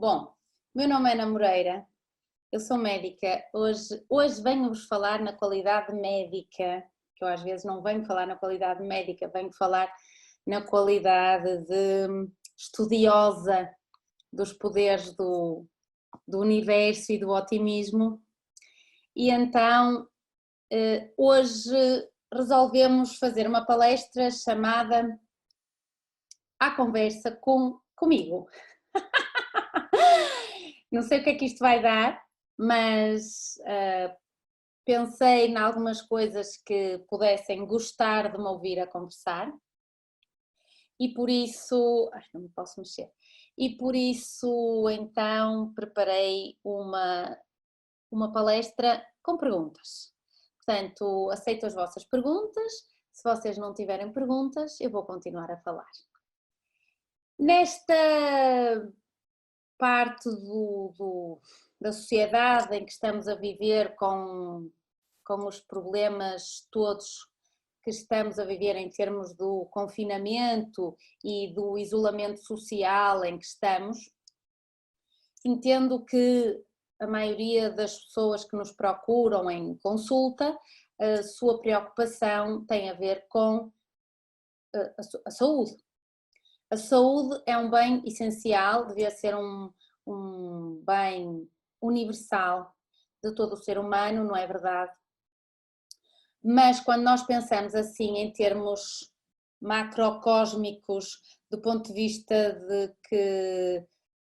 Bom, meu nome é Ana Moreira, eu sou médica. Hoje venho-vos falar na qualidade médica, que eu às vezes não venho falar na qualidade médica, venho falar na qualidade de estudiosa dos poderes do universo e do otimismo. E então, hoje resolvemos fazer uma palestra chamada À Conversa comigo. Não sei o que é que isto vai dar, mas pensei em algumas coisas que pudessem gostar de me ouvir a conversar e por isso, não me posso mexer, e por isso então preparei uma palestra com perguntas. Portanto, aceito as vossas perguntas, se vocês não tiverem perguntas eu vou continuar a falar. Nesta parte da sociedade em que estamos a viver com os problemas todos que estamos a viver em termos do confinamento e do isolamento social em que estamos, entendo que a maioria das pessoas que nos procuram em consulta, a sua preocupação tem a ver com a saúde. A saúde é um bem essencial, devia ser um bem universal de todo o ser humano, não é verdade? Mas quando nós pensamos assim em termos macrocósmicos, do ponto de vista de que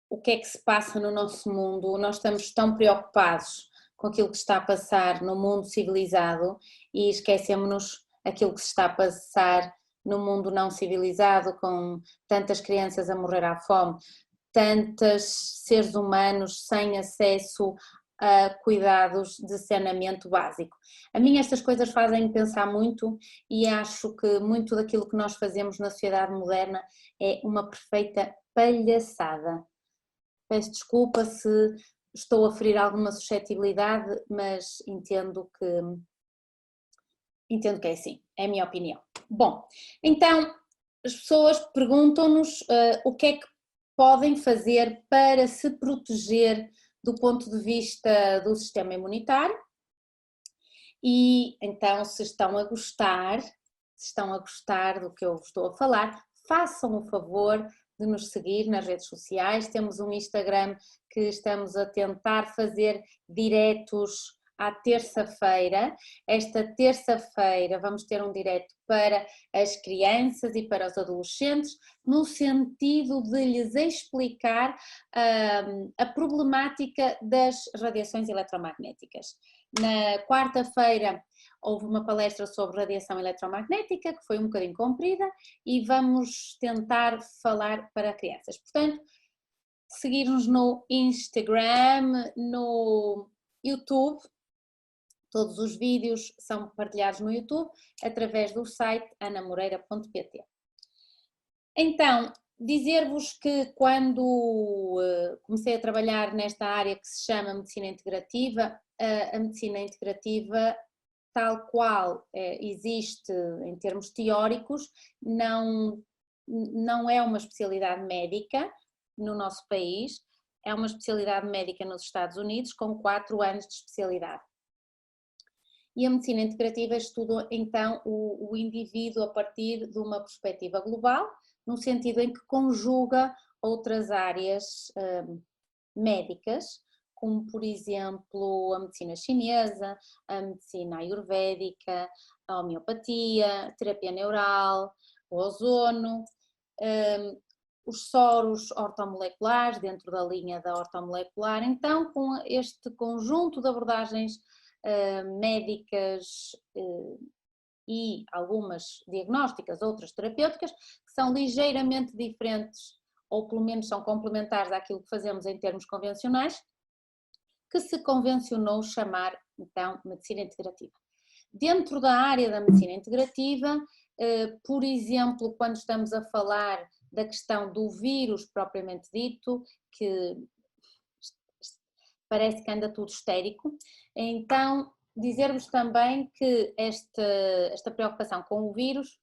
o que é que se passa no nosso mundo, nós estamos tão preocupados com aquilo que está a passar no mundo civilizado e esquecemos-nos aquilo que se está a passar no mundo não civilizado, com tantas crianças a morrer à fome, tantos seres humanos sem acesso a cuidados de saneamento básico. A mim estas coisas fazem-me pensar muito e acho que muito daquilo que nós fazemos na sociedade moderna é uma perfeita palhaçada. Peço desculpa se estou a ferir alguma suscetibilidade, mas entendo que é assim, é a minha opinião. Bom, então as pessoas perguntam-nos o que é que podem fazer para se proteger do ponto de vista do sistema imunitário e então se estão a gostar do que eu estou a falar, façam o favor de nos seguir nas redes sociais. Temos um Instagram que estamos a tentar fazer diretos à terça-feira. Esta terça-feira vamos ter um direto para as crianças e para os adolescentes, no sentido de lhes explicar a problemática das radiações eletromagnéticas. Na quarta-feira houve uma palestra sobre radiação eletromagnética, que foi um bocadinho comprida, e vamos tentar falar para crianças. Portanto, seguir-nos no Instagram, no YouTube, todos os vídeos são partilhados no YouTube, através do site anamoreira.pt. Então, dizer-vos que quando comecei a trabalhar nesta área que se chama Medicina Integrativa, a Medicina Integrativa tal qual existe em termos teóricos, não é uma especialidade médica no nosso país, é uma especialidade médica nos Estados Unidos com 4 anos de especialidade. E a medicina integrativa estuda então o indivíduo a partir de uma perspectiva global, no sentido em que conjuga outras áreas médicas, como por exemplo a medicina chinesa, a medicina ayurvédica, a homeopatia, a terapia neural, o ozono, os soros ortomoleculares dentro da linha da ortomolecular. Então, com este conjunto de abordagens médicas e algumas diagnósticas, outras terapêuticas, que são ligeiramente diferentes ou pelo menos são complementares àquilo que fazemos em termos convencionais, que se convencionou chamar então medicina integrativa. Dentro da área da medicina integrativa, por exemplo, quando estamos a falar da questão do vírus propriamente dito, que parece que anda tudo histérico, então dizer-vos também que esta preocupação com o vírus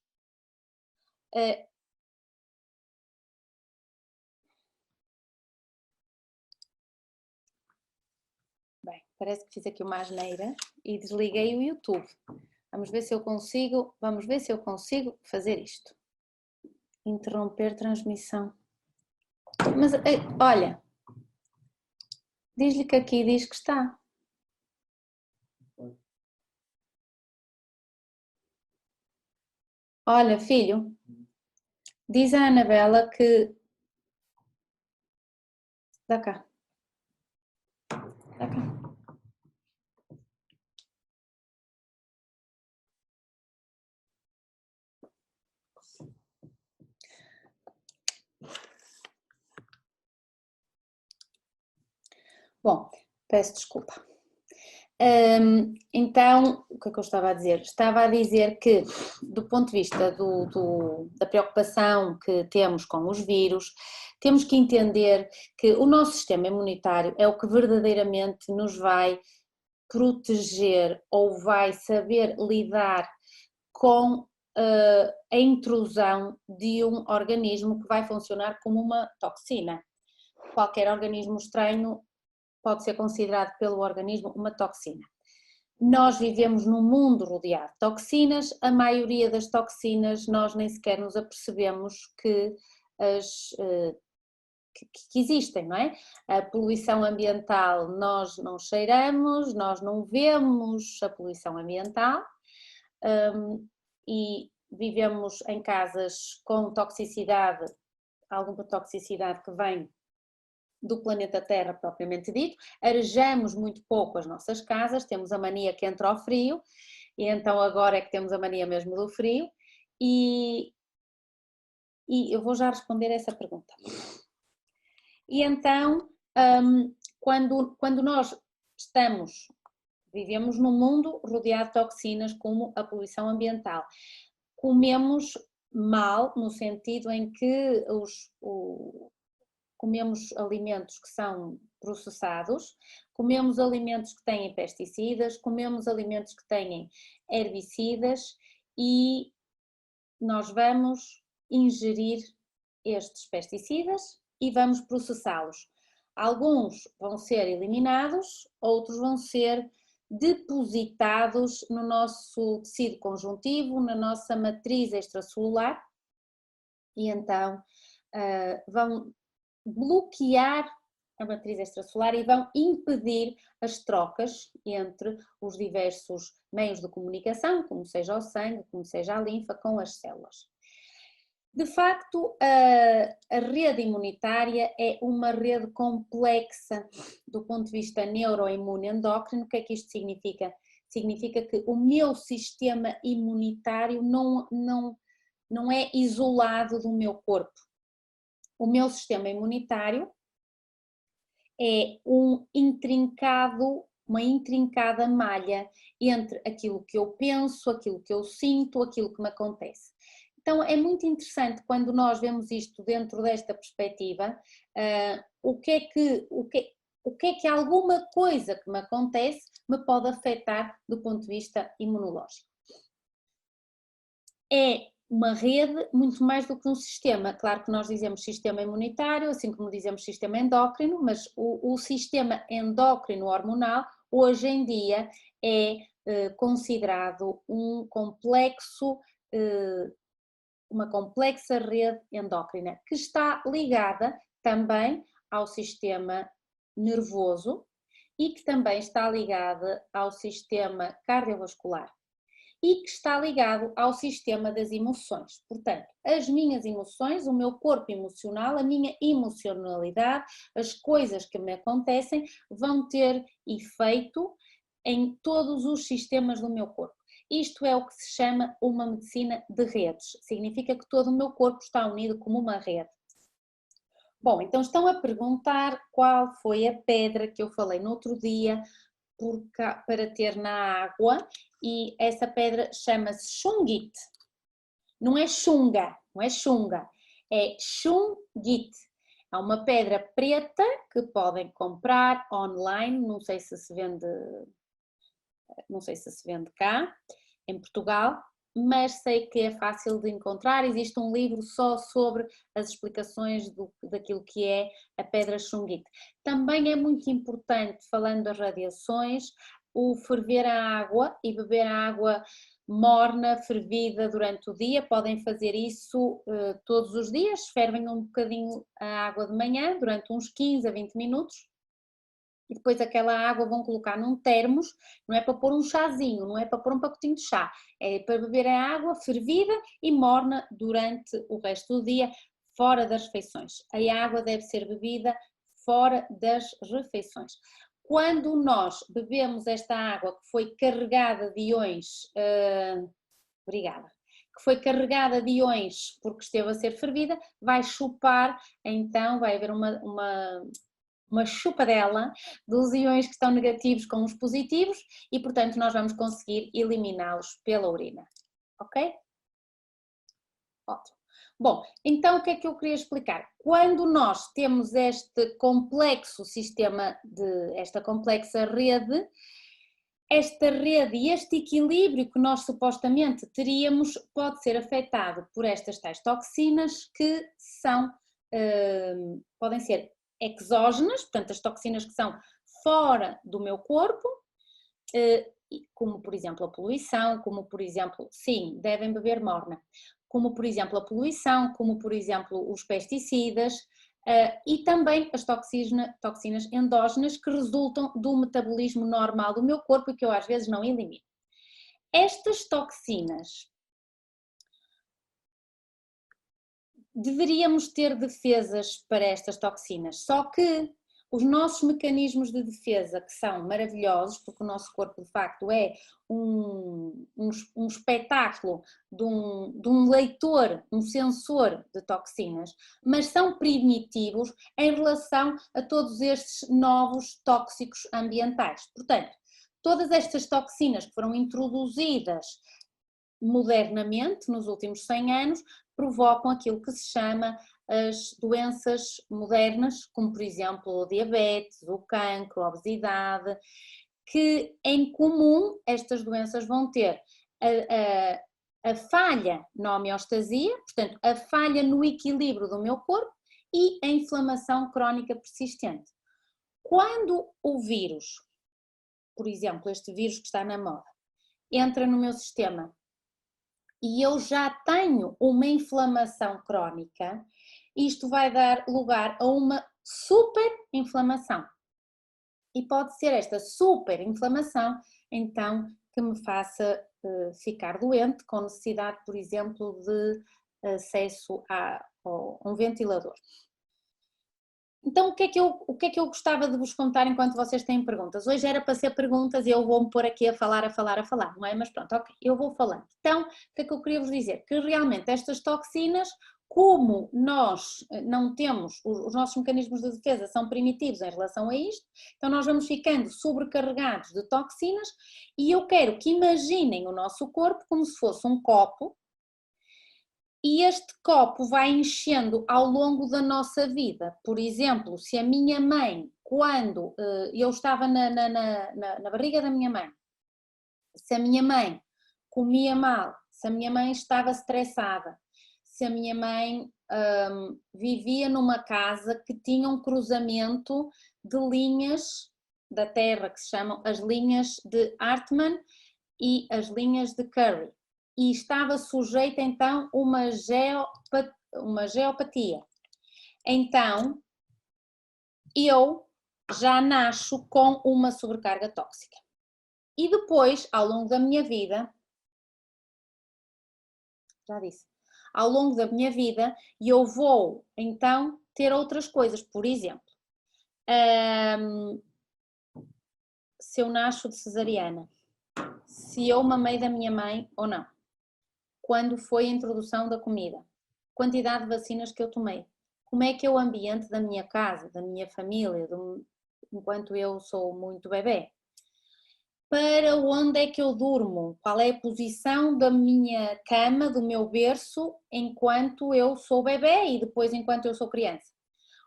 parece que fiz aqui uma asneira e desliguei o YouTube. Vamos ver se eu consigo fazer isto. Interromper transmissão. Mas, olha, diz-lhe que aqui diz que está. Olha, filho, diz a Anabela que... Dá cá. Dá cá. Bom, peço desculpa. Então, o que é que eu estava a dizer? Estava a dizer que, do ponto de vista da preocupação que temos com os vírus, temos que entender que o nosso sistema imunitário é o que verdadeiramente nos vai proteger ou vai saber lidar com a intrusão de um organismo que vai funcionar como uma toxina. Qualquer organismo estranho pode ser considerado pelo organismo uma toxina. Nós vivemos num mundo rodeado de toxinas, a maioria das toxinas nós nem sequer nos apercebemos que existem, não é? A poluição ambiental nós não cheiramos, nós não vemos a poluição ambiental e vivemos em casas com toxicidade, alguma toxicidade que vem do planeta Terra propriamente dito, arejamos muito pouco as nossas casas, temos a mania que entra ao frio, e então agora é que temos a mania mesmo do frio, e eu vou já responder essa pergunta. E então, quando nós vivemos num mundo rodeado de toxinas como a poluição ambiental, comemos mal no sentido em que comemos alimentos que são processados, comemos alimentos que têm pesticidas, comemos alimentos que têm herbicidas e nós vamos ingerir estes pesticidas e vamos processá-los. Alguns vão ser eliminados, outros vão ser depositados no nosso tecido conjuntivo, na nossa matriz extracelular e então vão bloquear a matriz extracelular e vão impedir as trocas entre os diversos meios de comunicação, como seja o sangue, como seja a linfa, com as células. De facto, a rede imunitária é uma rede complexa do ponto de vista neuroimune endócrino. O que é que isto significa? Significa que o meu sistema imunitário não é isolado do meu corpo. O meu sistema imunitário é uma intrincada malha entre aquilo que eu penso, aquilo que eu sinto, aquilo que me acontece. Então é muito interessante quando nós vemos isto dentro desta perspectiva, o que é que alguma coisa que me acontece me pode afetar do ponto de vista imunológico. É uma rede muito mais do que um sistema. Claro que nós dizemos sistema imunitário, assim como dizemos sistema endócrino, mas o sistema endócrino hormonal hoje em dia é considerado uma complexa rede endócrina que está ligada também ao sistema nervoso e que também está ligada ao sistema cardiovascular e que está ligado ao sistema das emoções. Portanto, as minhas emoções, o meu corpo emocional, a minha emocionalidade, as coisas que me acontecem vão ter efeito em todos os sistemas do meu corpo. Isto é o que se chama uma medicina de redes. Significa que todo o meu corpo está unido como uma rede. Bom, então estão a perguntar qual foi a pedra que eu falei no outro dia para ter na água, e essa pedra chama-se Shungite. Não é Xunga, é Shungite. É uma pedra preta que podem comprar online, não sei se se vende cá, em Portugal, mas sei que é fácil de encontrar. Existe um livro só sobre as explicações daquilo que é a pedra chunguite. Também é muito importante, falando das radiações, o ferver a água e beber a água morna, fervida durante o dia. Podem fazer isso todos os dias, fervem um bocadinho a água de manhã, durante uns 15 a 20 minutos, e depois aquela água vão colocar num termos, não é para pôr um chazinho, não é para pôr um pacotinho de chá, é para beber a água fervida e morna durante o resto do dia, fora das refeições. A água deve ser bebida fora das refeições. Quando nós bebemos esta água que foi carregada de íons, obrigada, que foi carregada de íons porque esteve a ser fervida, vai chupar, então vai haver uma chupadela dos íons que estão negativos com os positivos e, portanto, nós vamos conseguir eliminá-los pela urina, ok? Ótimo. Bom, então o que é que eu queria explicar? Quando nós temos este complexo sistema, esta complexa rede, esta rede e este equilíbrio que nós supostamente teríamos pode ser afetado por estas tais toxinas que são, podem ser exógenas, portanto as toxinas que são fora do meu corpo, como por exemplo a poluição, como por exemplo, sim, devem beber morna, como por exemplo a poluição, como por exemplo os pesticidas e também as toxinas endógenas que resultam do metabolismo normal do meu corpo e que eu às vezes não elimino. Estas toxinas, deveríamos ter defesas para estas toxinas, só que os nossos mecanismos de defesa, que são maravilhosos, porque o nosso corpo de facto é um espetáculo de um leitor, um sensor de toxinas, mas são primitivos em relação a todos estes novos tóxicos ambientais. Portanto, todas estas toxinas que foram introduzidas modernamente, nos últimos 100 anos, provocam aquilo que se chama as doenças modernas, como por exemplo o diabetes, o cancro, a obesidade, que em comum estas doenças vão ter a falha na homeostasia, portanto a falha no equilíbrio do meu corpo e a inflamação crónica persistente. Quando o vírus, por exemplo, este vírus que está na moda, entra no meu sistema e eu já tenho uma inflamação crónica, isto vai dar lugar a uma superinflamação. E pode ser esta superinflamação, então, que me faça ficar doente, com necessidade, por exemplo, de acesso a um ventilador. Então, o que é que eu gostava de vos contar enquanto vocês têm perguntas? Hoje era para ser perguntas e eu vou-me pôr aqui a falar, não é? Mas pronto, ok, eu vou falando. Então, o que é que eu queria vos dizer? Que realmente estas toxinas, como nós não temos, os nossos mecanismos de defesa são primitivos em relação a isto, então nós vamos ficando sobrecarregados de toxinas e eu quero que imaginem o nosso corpo como se fosse um copo. E este copo vai enchendo ao longo da nossa vida. Por exemplo, se a minha mãe, quando eu estava na barriga da minha mãe, se a minha mãe comia mal, se a minha mãe estava estressada, se a minha mãe vivia numa casa que tinha um cruzamento de linhas da Terra, que se chamam as linhas de Hartmann e as linhas de Curry. E estava sujeita então uma geopatia. Então, eu já nasço com uma sobrecarga tóxica. E depois, ao longo da minha vida, já disse, ao longo da minha vida, eu vou então ter outras coisas. Por exemplo, se eu nasço de cesariana, se eu mamei da minha mãe ou não. Quando foi a introdução da comida, quantidade de vacinas que eu tomei, como é que é o ambiente da minha casa, da minha família, enquanto eu sou muito bebê, para onde é que eu durmo, qual é a posição da minha cama, do meu berço, enquanto eu sou bebê e depois enquanto eu sou criança.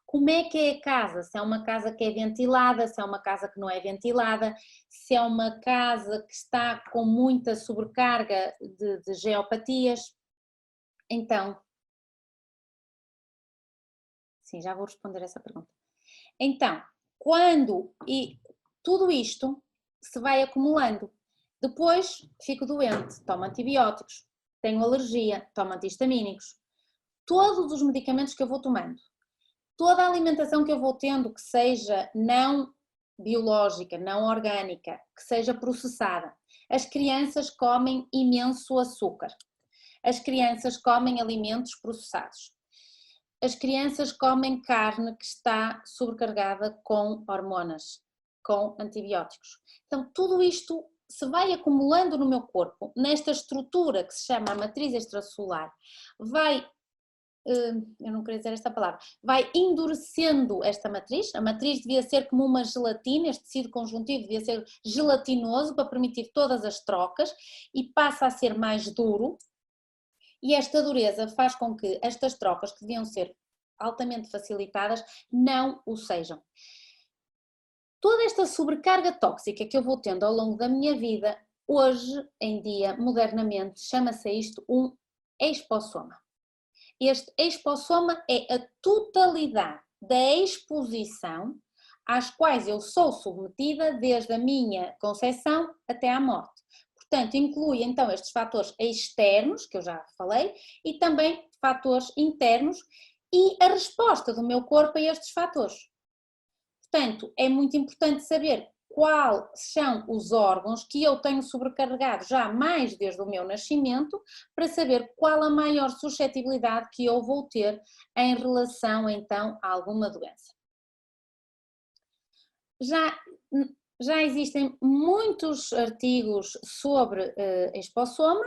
como é que é a casa, se é uma casa que é ventilada, se é uma casa que não é ventilada, se é uma casa que está com muita sobrecarga de geopatias. Então, sim, já vou responder essa pergunta. Então, e tudo isto se vai acumulando, depois fico doente, tomo antibióticos, tenho alergia, tomo antihistamínicos, todos os medicamentos que eu vou tomando, toda a alimentação que eu vou tendo que seja não biológica, não orgânica, que seja processada. As crianças comem imenso açúcar, as crianças comem alimentos processados. As crianças comem carne que está sobrecarregada com hormonas, com antibióticos. Então, tudo isto se vai acumulando no meu corpo, nesta estrutura que se chama a matriz extracelular, eu não queria dizer esta palavra, vai endurecendo esta matriz. A matriz devia ser como uma gelatina, este tecido conjuntivo devia ser gelatinoso para permitir todas as trocas e passa a ser mais duro. E esta dureza faz com que estas trocas, que deviam ser altamente facilitadas, não o sejam. Toda esta sobrecarga tóxica que eu vou tendo ao longo da minha vida, hoje em dia, modernamente, chama-se isto um expossoma. Este expossoma é a totalidade da exposição às quais eu sou submetida desde a minha concepção até à morte. Portanto, inclui então estes fatores externos, que eu já falei, e também fatores internos e a resposta do meu corpo a estes fatores. Portanto, é muito importante saber quais são os órgãos que eu tenho sobrecarregado já mais desde o meu nascimento, para saber qual a maior suscetibilidade que eu vou ter em relação então a alguma doença. Já existem muitos artigos sobre expossoma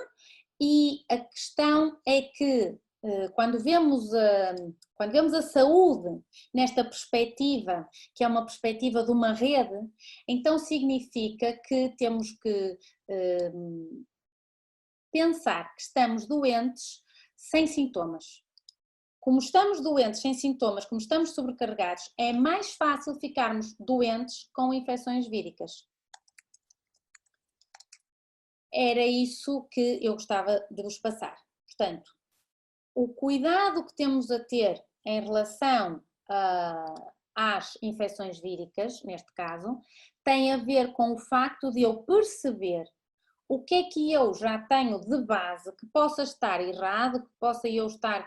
e a questão é que quando vemos a saúde nesta perspectiva, que é uma perspectiva de uma rede, então significa que temos que pensar que estamos doentes sem sintomas. Como estamos doentes sem sintomas, como estamos sobrecarregados, é mais fácil ficarmos doentes com infecções víricas. Era isso que eu gostava de vos passar. Portanto, o cuidado que temos a ter em relação às infecções víricas, neste caso, tem a ver com o facto de eu perceber o que é que eu já tenho de base que possa estar errado, que possa eu estar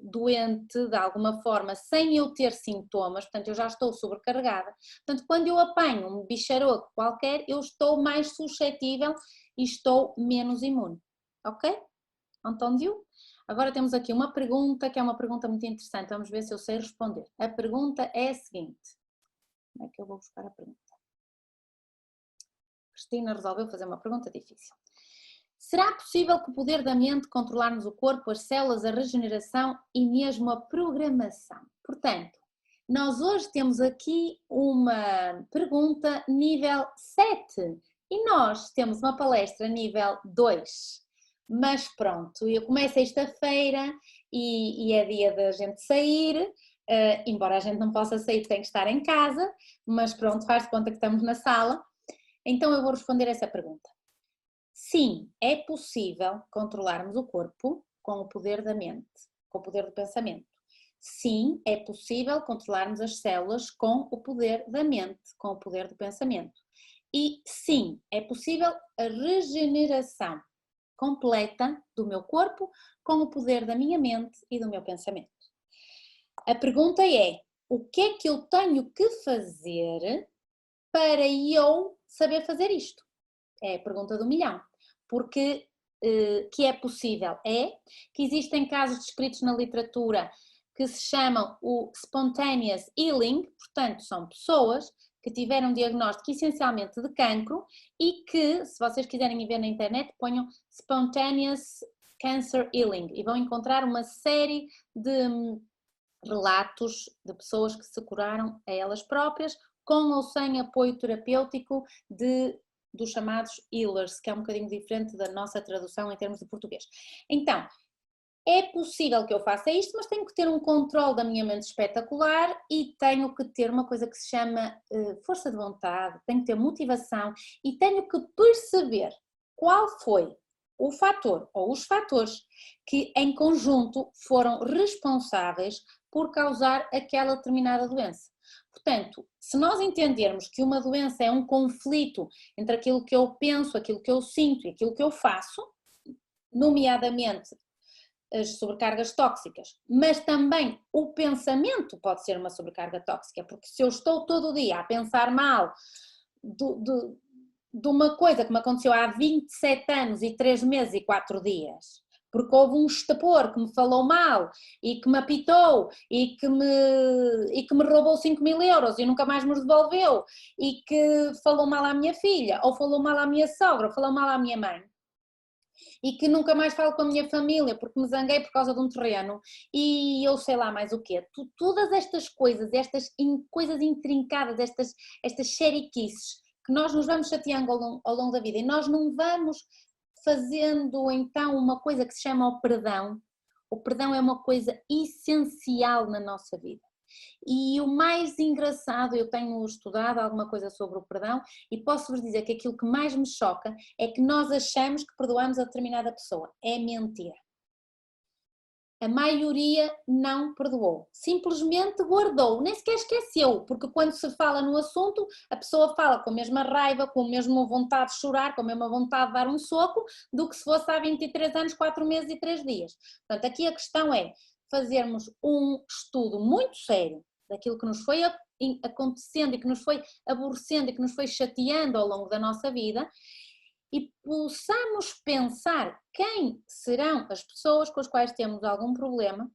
doente de alguma forma sem eu ter sintomas, portanto eu já estou sobrecarregada. Portanto, quando eu apanho um bicharoco qualquer, eu estou mais suscetível e estou menos imune, ok? Entendiu? Agora temos aqui uma pergunta que é uma pergunta muito interessante, vamos ver se eu sei responder. A pergunta é a seguinte, como é que eu vou buscar a pergunta? Cristina resolveu fazer uma pergunta difícil. Será possível com o poder da mente controlarmos o corpo, as células, a regeneração e mesmo a programação? Portanto, nós hoje temos aqui uma pergunta nível 7 e nós temos uma palestra nível 2. Mas pronto, eu começo sexta-feira e é dia da gente sair, embora a gente não possa sair, tem que estar em casa, mas pronto, faz de conta que estamos na sala. Então eu vou responder essa pergunta. Sim, é possível controlarmos o corpo com o poder da mente, com o poder do pensamento. Sim, é possível controlarmos as células com o poder da mente, com o poder do pensamento. E sim, é possível a regeneração completa do meu corpo com o poder da minha mente e do meu pensamento. A pergunta é, o que é que eu tenho que fazer para eu saber fazer isto? É a pergunta do milhão. Porque que é possível? É que existem casos descritos na literatura que se chamam o spontaneous healing, portanto são pessoas que tiveram um diagnóstico essencialmente de cancro e que, se vocês quiserem ver na internet, ponham spontaneous cancer healing e vão encontrar uma série de relatos de pessoas que se curaram a elas próprias com ou sem apoio terapêutico dos chamados healers, que é um bocadinho diferente da nossa tradução em termos de português. Então, É possível que eu faça isto, mas tenho que ter um controle da minha mente espetacular e tenho que ter uma coisa que se chama força de vontade, tenho que ter motivação e tenho que perceber qual foi o fator ou os fatores que em conjunto foram responsáveis por causar aquela determinada doença. Portanto, se nós entendermos que uma doença é um conflito entre aquilo que eu penso, aquilo que eu sinto e aquilo que eu faço, nomeadamente as sobrecargas tóxicas, mas também o pensamento pode ser uma sobrecarga tóxica, porque se eu estou todo o dia a pensar mal de uma coisa que me aconteceu há 27 anos e 3 meses e 4 dias, porque houve um estupor que me falou mal e que me apitou e que me roubou 5.000 euros e nunca mais me devolveu e que falou mal à minha filha, ou falou mal à minha sogra, ou falou mal à minha mãe, e que nunca mais falo com a minha família porque me zanguei por causa de um terreno e eu sei lá mais o quê. Todas estas coisas, coisas intrincadas, estas xeriquices que nós nos vamos chateando ao longo da vida e nós não vamos fazendo então uma coisa que se chama o perdão. O perdão é uma coisa essencial na nossa vida. E o mais engraçado, eu tenho estudado alguma coisa sobre o perdão e posso-vos dizer que aquilo que mais me choca é que nós achamos que perdoamos a determinada pessoa. É mentira. A maioria não perdoou, simplesmente guardou, nem sequer esqueceu, porque quando se fala no assunto, a pessoa fala com a mesma raiva, com a mesma vontade de chorar, com a mesma vontade de dar um soco, do que se fosse há 23 anos, 4 meses e 3 dias. Portanto, aqui a questão é fazermos um estudo muito sério daquilo que nos foi acontecendo e que nos foi aborrecendo e que nos foi chateando ao longo da nossa vida e possamos pensar quem serão as pessoas com as quais temos algum problema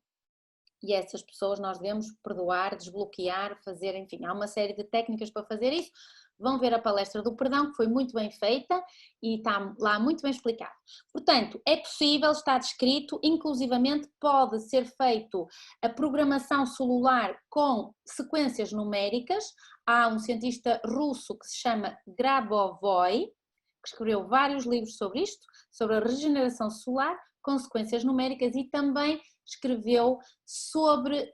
e essas pessoas nós devemos perdoar, desbloquear, fazer, enfim, há uma série de técnicas para fazer isso. Vão ver a palestra do perdão, que foi muito bem feita e está lá muito bem explicado. Portanto, é possível, está descrito, inclusivamente pode ser feito a programação celular com sequências numéricas. Há um cientista russo que se chama Grabovoi, que escreveu vários livros sobre isto, sobre a regeneração celular, consequências numéricas e também escreveu sobre,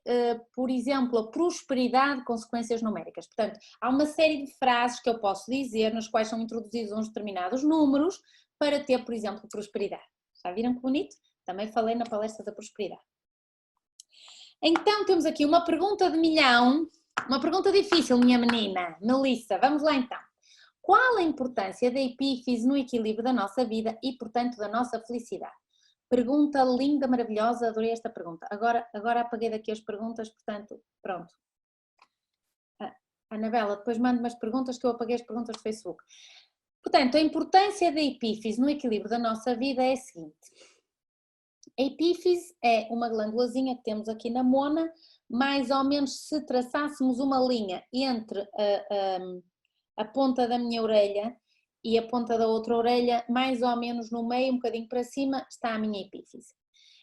por exemplo, a prosperidade, consequências numéricas. Portanto, há uma série de frases que eu posso dizer, nas quais são introduzidos uns determinados números, para ter, por exemplo, prosperidade. Já viram que bonito? Também falei na palestra da prosperidade. Então, temos aqui uma pergunta de milhão, uma pergunta difícil, minha menina, Melissa. Vamos lá então. Qual a importância da epífise no equilíbrio da nossa vida e, portanto, da nossa felicidade? Pergunta linda, maravilhosa, adorei esta pergunta. Agora apaguei daqui as perguntas, portanto, pronto. Anabela, depois manda-me as perguntas que eu apaguei as perguntas do Facebook. Portanto, a importância da epífise no equilíbrio da nossa vida é a seguinte. A epífise é uma glândulazinha que temos aqui na mona, mais ou menos se traçássemos uma linha entre a ponta da minha orelha e a ponta da outra orelha, mais ou menos no meio, um bocadinho para cima, está a minha epífise.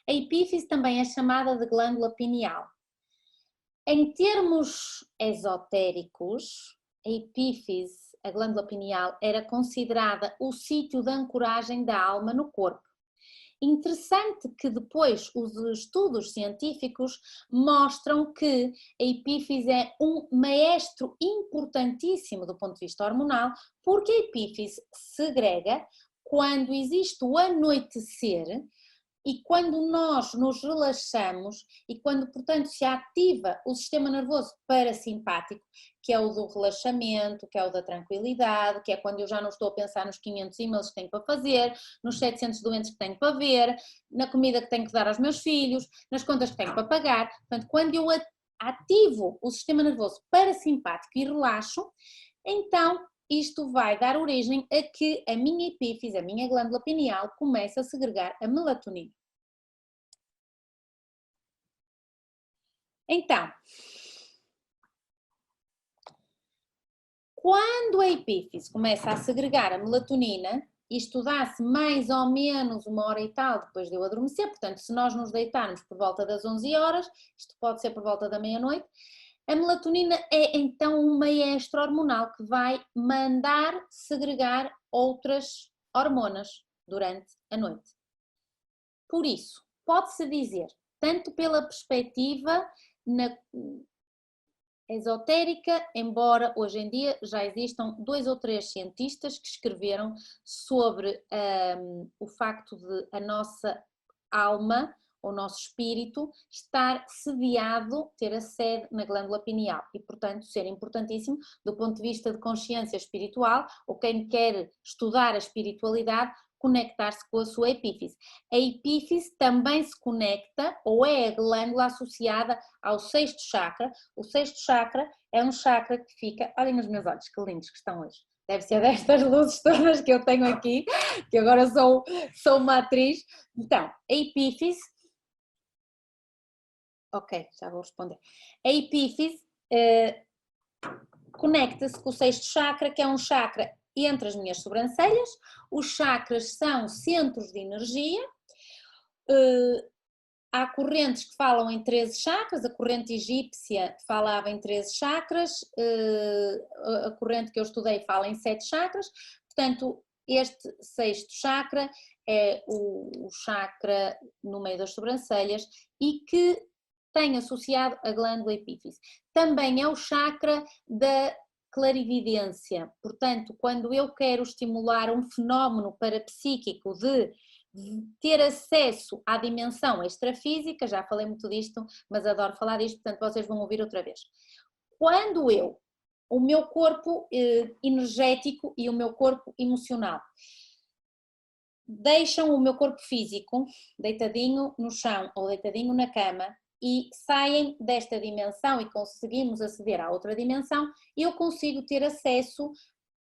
A epífise também é chamada de glândula pineal. Em termos esotéricos, a epífise, a glândula pineal, era considerada o sítio de ancoragem da alma no corpo. Interessante que depois os estudos científicos mostram que a epífise é um maestro importantíssimo do ponto de vista hormonal, porque a epífise segrega quando existe o anoitecer e quando nós nos relaxamos e quando, portanto, se ativa o sistema nervoso parasimpático, que é o do relaxamento, que é o da tranquilidade, que é quando eu já não estou a pensar nos 500 e-mails que tenho para fazer, nos 700 doentes que tenho para ver, na comida que tenho que dar aos meus filhos, nas contas que tenho para pagar. Portanto, quando eu ativo o sistema nervoso parasimpático e relaxo, então isto vai dar origem a que a minha epífise, a minha glândula pineal, comece a segregar a melatonina. Então, quando a epífise começa a segregar a melatonina, isto dá-se mais ou menos 1 hora e tal depois de eu adormecer, portanto, se nós nos deitarmos por volta das 11 horas, isto pode ser por volta da meia-noite, a melatonina é então um maestro hormonal que vai mandar segregar outras hormonas durante a noite. Por isso, pode-se dizer, tanto pela perspectiva esotérica, embora hoje em dia já existam 2 ou 3 cientistas que escreveram sobre o facto de a nossa alma, o nosso espírito, estar sediado, ter a sede na glândula pineal e, portanto, ser importantíssimo do ponto de vista de consciência espiritual, ou quem quer estudar a espiritualidade, conectar-se com a sua epífise. A epífise também se conecta, ou é a glândula associada ao 6º chakra. O 6º chakra é um chakra que fica, olhem os meus olhos, que lindos que estão hoje. Deve ser destas luzes todas que eu tenho aqui, que agora sou uma atriz. Então, a epífise, ok, já vou responder. A epífise conecta-se com o 6º chakra, que é um chakra entre as minhas sobrancelhas. Os chakras são centros de energia. Há correntes que falam em 13 chakras, a corrente egípcia falava em 13 chakras, a corrente que eu estudei fala em 7 chakras, portanto, este 6º chakra é o chakra no meio das sobrancelhas e que tem associado a glândula epífise. Também é o chakra da clarividência, portanto, quando eu quero estimular um fenómeno parapsíquico de ter acesso à dimensão extrafísica, já falei muito disto, mas adoro falar disto, portanto vocês vão ouvir outra vez. Quando o meu corpo energético e o meu corpo emocional deixam o meu corpo físico deitadinho no chão ou deitadinho na cama e saem desta dimensão e conseguimos aceder à outra dimensão, eu consigo ter acesso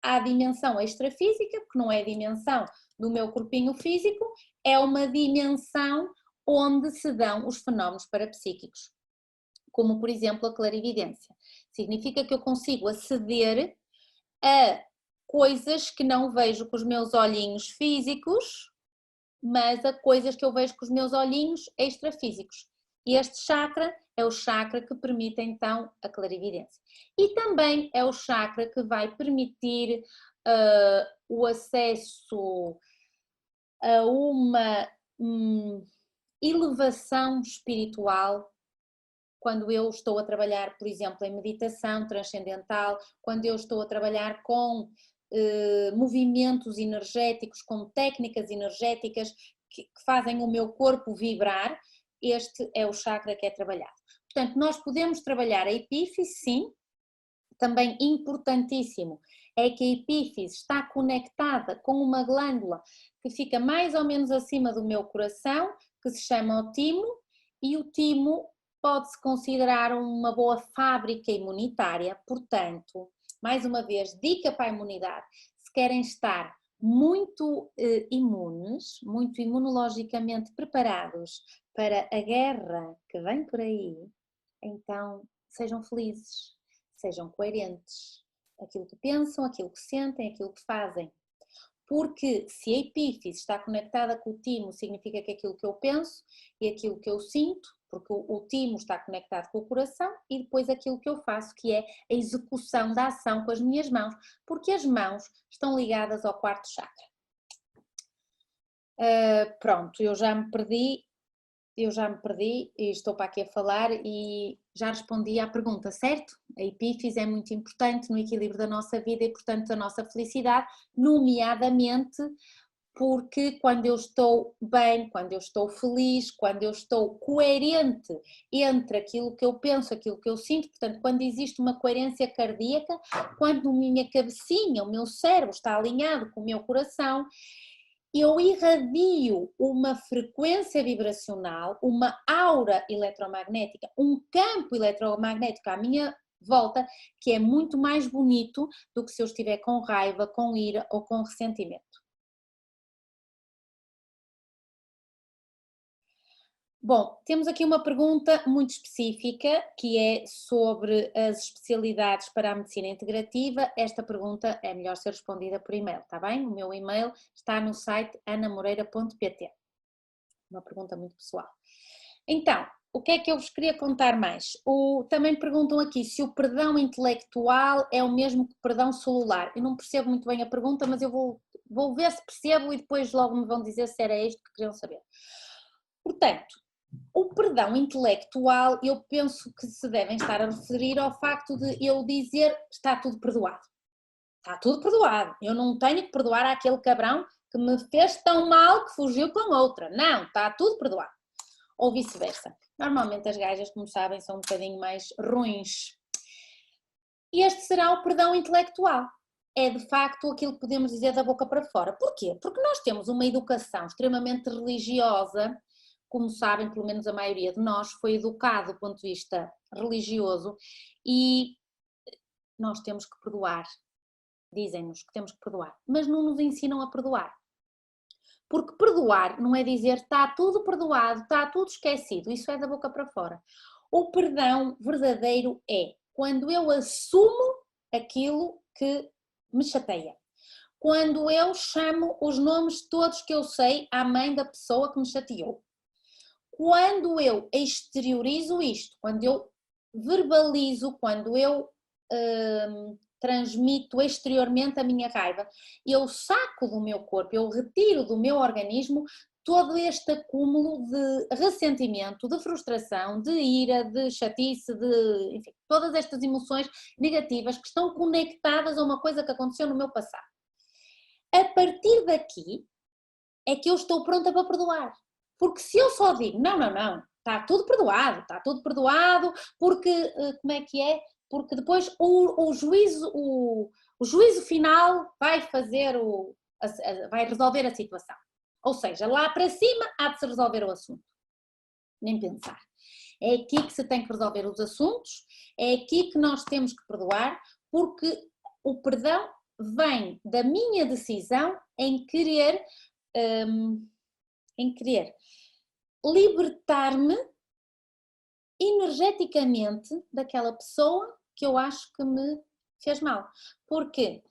à dimensão extrafísica, porque não é a dimensão do meu corpinho físico, é uma dimensão onde se dão os fenómenos parapsíquicos, como por exemplo a clarividência. Significa que eu consigo aceder a coisas que não vejo com os meus olhinhos físicos, mas a coisas que eu vejo com os meus olhinhos extrafísicos. E este chakra é o chakra que permite então a clarividência. E também é o chakra que vai permitir o acesso a uma elevação espiritual quando eu estou a trabalhar, por exemplo, em meditação transcendental, quando eu estou a trabalhar com movimentos energéticos, com técnicas energéticas que fazem o meu corpo vibrar. Este é o chakra que é trabalhado. Portanto, nós podemos trabalhar a epífise, sim. Também importantíssimo é que a epífise está conectada com uma glândula que fica mais ou menos acima do meu coração, que se chama o timo, e o timo pode-se considerar uma boa fábrica imunitária. Portanto, mais uma vez, dica para a imunidade: se querem estar muito imunes, muito imunologicamente preparados para a guerra que vem por aí, então sejam felizes, sejam coerentes, aquilo que pensam, aquilo que sentem, aquilo que fazem. Porque se a epífise está conectada com o timo, significa que aquilo que eu penso e aquilo que eu sinto, porque o timo está conectado com o coração, e depois aquilo que eu faço, que é a execução da ação com as minhas mãos, porque as mãos estão ligadas ao 4º chakra. Pronto, eu já me perdi e estou para aqui a falar e já respondi à pergunta, certo? A epífise é muito importante no equilíbrio da nossa vida e, portanto, da nossa felicidade, nomeadamente porque quando eu estou bem, quando eu estou feliz, quando eu estou coerente entre aquilo que eu penso, aquilo que eu sinto, portanto, quando existe uma coerência cardíaca, quando a minha cabecinha, o meu cérebro está alinhado com o meu coração, eu irradio uma frequência vibracional, uma aura eletromagnética, um campo eletromagnético à minha volta, que é muito mais bonito do que se eu estiver com raiva, com ira ou com ressentimento. Bom, temos aqui uma pergunta muito específica, que é sobre as especialidades para a medicina integrativa. Esta pergunta é melhor ser respondida por e-mail, está bem? O meu e-mail está no site anamoreira.pt. Uma pergunta muito pessoal. Então, o que é que eu vos queria contar mais? Também perguntam aqui se o perdão intelectual é o mesmo que o perdão celular. Eu não percebo muito bem a pergunta, mas eu vou ver se percebo e depois logo me vão dizer se era isto que queriam saber. O Portanto, o perdão intelectual, eu penso que se devem estar a referir ao facto de eu dizer está tudo perdoado. Está tudo perdoado. Eu não tenho que perdoar àquele cabrão que me fez tão mal que fugiu com outra. Não, está tudo perdoado. Ou vice-versa. Normalmente as gajas, como sabem, são um bocadinho mais ruins. E este será o perdão intelectual. É de facto aquilo que podemos dizer da boca para fora. Porquê? Porque nós temos uma educação extremamente religiosa, como sabem, pelo menos a maioria de nós foi educado do ponto de vista religioso e nós temos que perdoar. Dizem-nos que temos que perdoar, mas não nos ensinam a perdoar. Porque perdoar não é dizer está tudo perdoado, está tudo esquecido, isso é da boca para fora. O perdão verdadeiro é quando eu assumo aquilo que me chateia. Quando eu chamo os nomes todos que eu sei à mãe da pessoa que me chateou. Quando eu exteriorizo isto, quando eu verbalizo, quando eu transmito exteriormente a minha raiva, eu saco do meu corpo, eu retiro do meu organismo todo este acúmulo de ressentimento, de frustração, de ira, de chatice, de, enfim, todas estas emoções negativas que estão conectadas a uma coisa que aconteceu no meu passado. A partir daqui é que eu estou pronta para perdoar. Porque se eu só digo, não, está tudo perdoado, porque, como é que é? Porque depois o juízo final vai fazer vai resolver a situação. Ou seja, lá para cima há de se resolver o assunto. Nem pensar. É aqui que se tem que resolver os assuntos, é aqui que nós temos que perdoar, porque o perdão vem da minha decisão em querer libertar-me energeticamente daquela pessoa que eu acho que me fez mal. Porque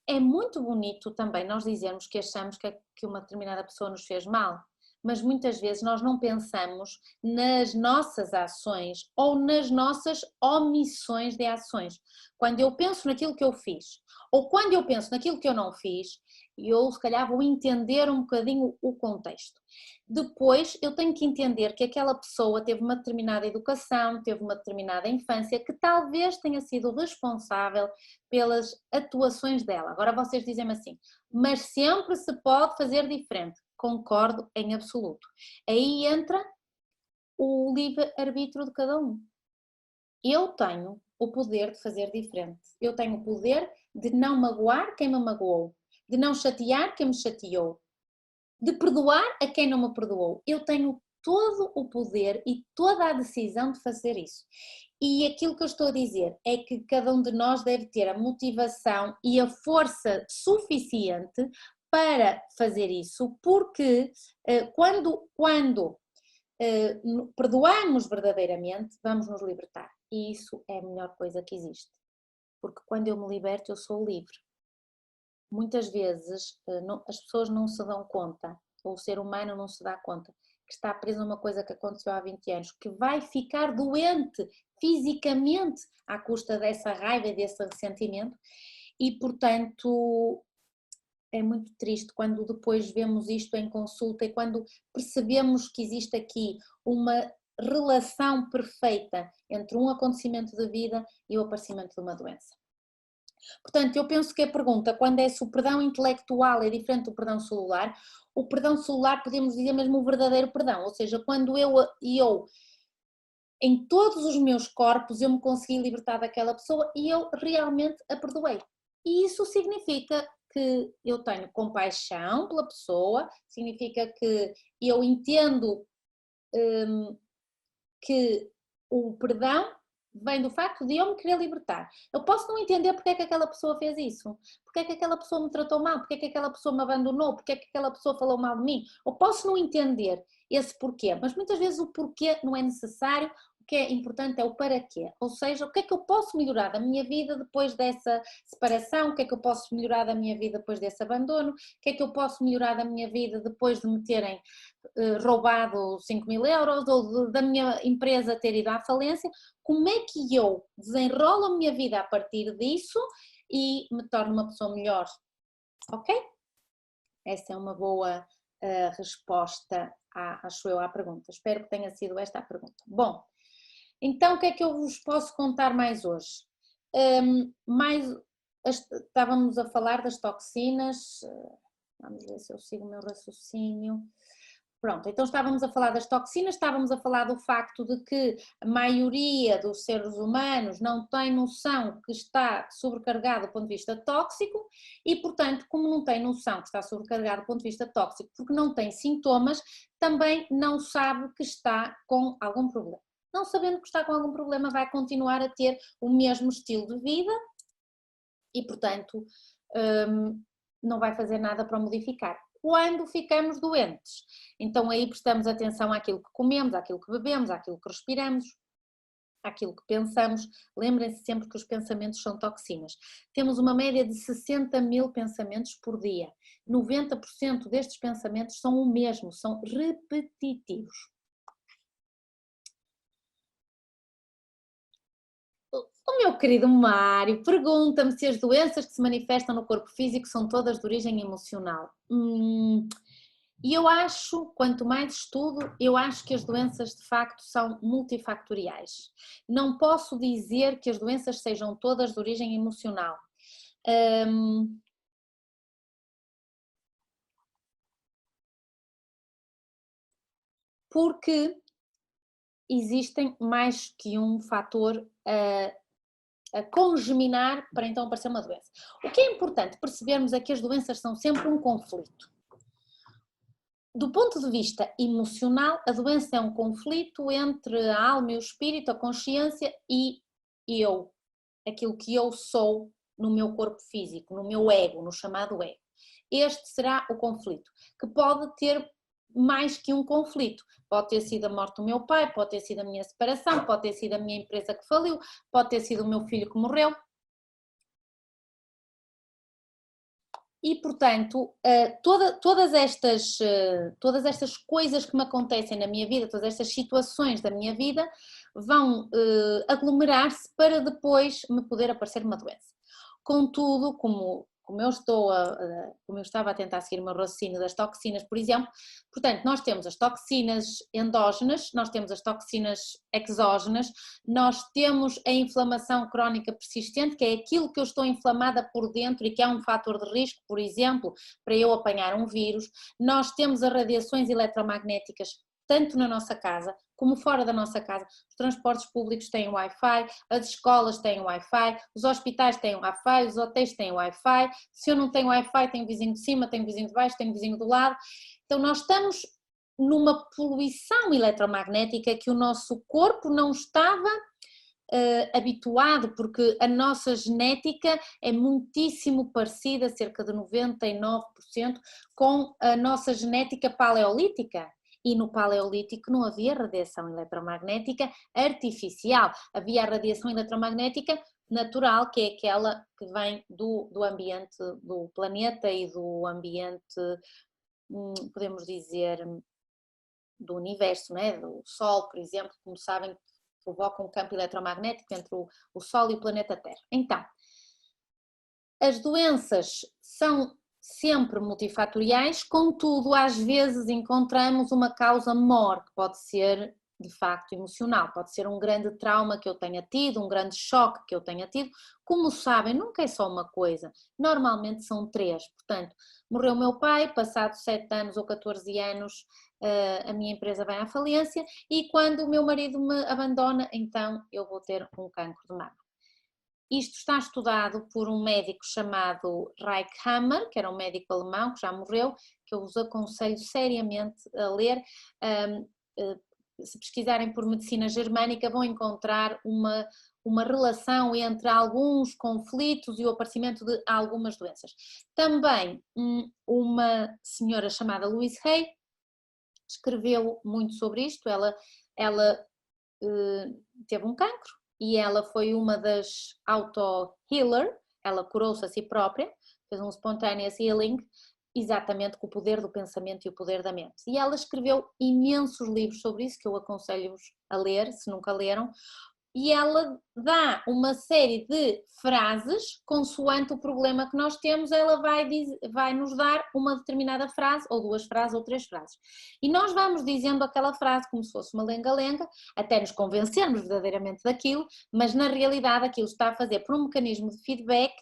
é muito bonito também nós dizermos que achamos que uma determinada pessoa nos fez mal, mas muitas vezes nós não pensamos nas nossas ações ou nas nossas omissões de ações. Quando eu penso naquilo que eu fiz ou quando eu penso naquilo que eu não fiz, eu se calhar vou entender um bocadinho o contexto. Depois eu tenho que entender que aquela pessoa teve uma determinada educação, teve uma determinada infância, que talvez tenha sido responsável pelas atuações dela. Agora vocês dizem-me assim, mas sempre se pode fazer diferente. Concordo em absoluto. Aí entra o livre-arbítrio de cada um. Eu tenho o poder de fazer diferente. Eu tenho o poder de não magoar quem me magoou, de não chatear quem me chateou, de perdoar a quem não me perdoou. Eu tenho todo o poder e toda a decisão de fazer isso. E aquilo que eu estou a dizer é que cada um de nós deve ter a motivação e a força suficiente para fazer isso, porque quando perdoarmos verdadeiramente, vamos nos libertar. E isso é a melhor coisa que existe. Porque quando eu me liberto, eu sou livre. Muitas vezes as pessoas não se dão conta, ou o ser humano não se dá conta, que está preso a uma coisa que aconteceu há 20 anos, que vai ficar doente fisicamente à custa dessa raiva e desse ressentimento, e portanto é muito triste quando depois vemos isto em consulta e quando percebemos que existe aqui uma relação perfeita entre um acontecimento de vida e o aparecimento de uma doença. Portanto, eu penso que a pergunta, quando é se o perdão intelectual é diferente do perdão celular, o perdão celular podemos dizer mesmo o verdadeiro perdão, ou seja, quando eu em todos os meus corpos, eu me consegui libertar daquela pessoa e eu realmente a perdoei. E isso significa que eu tenho compaixão pela pessoa, significa que eu entendo que o perdão vem do facto de eu me querer libertar. Eu posso não entender porque é que aquela pessoa fez isso, porque é que aquela pessoa me tratou mal, porque é que aquela pessoa me abandonou, porque é que aquela pessoa falou mal de mim. Eu posso não entender esse porquê, mas muitas vezes o porquê não é necessário. O que é importante é o para quê, ou seja, o que é que eu posso melhorar da minha vida depois dessa separação, o que é que eu posso melhorar da minha vida depois desse abandono, o que é que eu posso melhorar da minha vida depois de me terem roubado 5.000 euros ou da minha empresa ter ido à falência, como é que eu desenrolo a minha vida a partir disso e me torno uma pessoa melhor, ok? Essa é uma boa a resposta, acho eu, à pergunta. Espero que tenha sido esta a pergunta. Bom, então o que é que eu vos posso contar mais hoje? Estávamos a falar das toxinas, vamos ver se eu sigo o meu raciocínio. Pronto, então estávamos a falar das toxinas, estávamos a falar do facto de que a maioria dos seres humanos não tem noção que está sobrecarregado do ponto de vista tóxico e, portanto, como não tem noção que está sobrecarregado do ponto de vista tóxico porque não tem sintomas, também não sabe que está com algum problema. Não sabendo que está com algum problema, vai continuar a ter o mesmo estilo de vida e, portanto, não vai fazer nada para o modificar. Quando ficamos doentes, então aí prestamos atenção àquilo que comemos, àquilo que bebemos, àquilo que respiramos, àquilo que pensamos. Lembrem-se sempre que os pensamentos são toxinas. Temos uma média de 60 mil pensamentos por dia. 90% destes pensamentos são o mesmo, são repetitivos. O meu querido Mário pergunta-me se as doenças que se manifestam no corpo físico são todas de origem emocional. E eu acho, quanto mais estudo, eu acho que as doenças de facto são multifactoriais. Não posso dizer que as doenças sejam todas de origem emocional. Porque existem mais que um fator a congeminar para então aparecer uma doença. O que é importante percebermos é que as doenças são sempre um conflito. Do ponto de vista emocional, a doença é um conflito entre a alma e o espírito, a consciência e eu, aquilo que eu sou no meu corpo físico, no meu ego, no chamado ego. Este será o conflito, que pode ter mais que um conflito. Pode ter sido a morte do meu pai, pode ter sido a minha separação, pode ter sido a minha empresa que faliu, pode ter sido o meu filho que morreu. E, portanto, todas estas coisas que me acontecem na minha vida, todas estas situações da minha vida, vão aglomerar-se para depois me poder aparecer uma doença. Contudo, como eu estava a tentar seguir o meu raciocínio das toxinas, por exemplo, portanto, nós temos as toxinas endógenas, nós temos as toxinas exógenas, nós temos a inflamação crónica persistente, que é aquilo que eu estou inflamada por dentro e que é um fator de risco, por exemplo, para eu apanhar um vírus. Nós temos as radiações eletromagnéticas tanto na nossa casa como fora da nossa casa. Os transportes públicos têm Wi-Fi, as escolas têm Wi-Fi, os hospitais têm Wi-Fi, os hotéis têm Wi-Fi. Se eu não tenho Wi-Fi, tenho vizinho de cima, tenho vizinho de baixo, tenho vizinho do lado. Então nós estamos numa poluição eletromagnética que o nosso corpo não estava habituado, porque a nossa genética é muitíssimo parecida, cerca de 99%, com a nossa genética paleolítica. E no paleolítico não havia radiação eletromagnética artificial, havia a radiação eletromagnética natural, que é aquela que vem do ambiente do planeta e do ambiente, podemos dizer, do universo, né? Do Sol, por exemplo, como sabem, provoca um campo eletromagnético entre o Sol e o planeta Terra. Então, as doenças são sempre multifatoriais, contudo, às vezes encontramos uma causa maior, que pode ser de facto emocional, pode ser um grande trauma que eu tenha tido, um grande choque que eu tenha tido. Como sabem, nunca é só uma coisa, normalmente são 3. Portanto, morreu o meu pai, passado 7 anos ou 14 anos, a minha empresa vai à falência e quando o meu marido me abandona, então eu vou ter um cancro de mama. Isto está estudado por um médico chamado Reich Hammer, que era um médico alemão que já morreu, que eu vos aconselho seriamente a ler. Se pesquisarem por medicina germânica vão encontrar uma relação entre alguns conflitos e o aparecimento de algumas doenças. Também uma senhora chamada Louise Hay escreveu muito sobre isto. Ela teve um cancro e ela foi uma das auto-healer, ela curou-se a si própria, fez um spontaneous healing, exatamente com o poder do pensamento e o poder da mente. E ela escreveu imensos livros sobre isso, que eu aconselho-vos a ler, se nunca leram, e ela dá uma série de frases, consoante o problema que nós temos, ela vai nos dar uma determinada frase, ou duas frases, ou três frases. E nós vamos dizendo aquela frase como se fosse uma lenga-lenga, até nos convencermos verdadeiramente daquilo, mas na realidade aquilo está a fazer por um mecanismo de feedback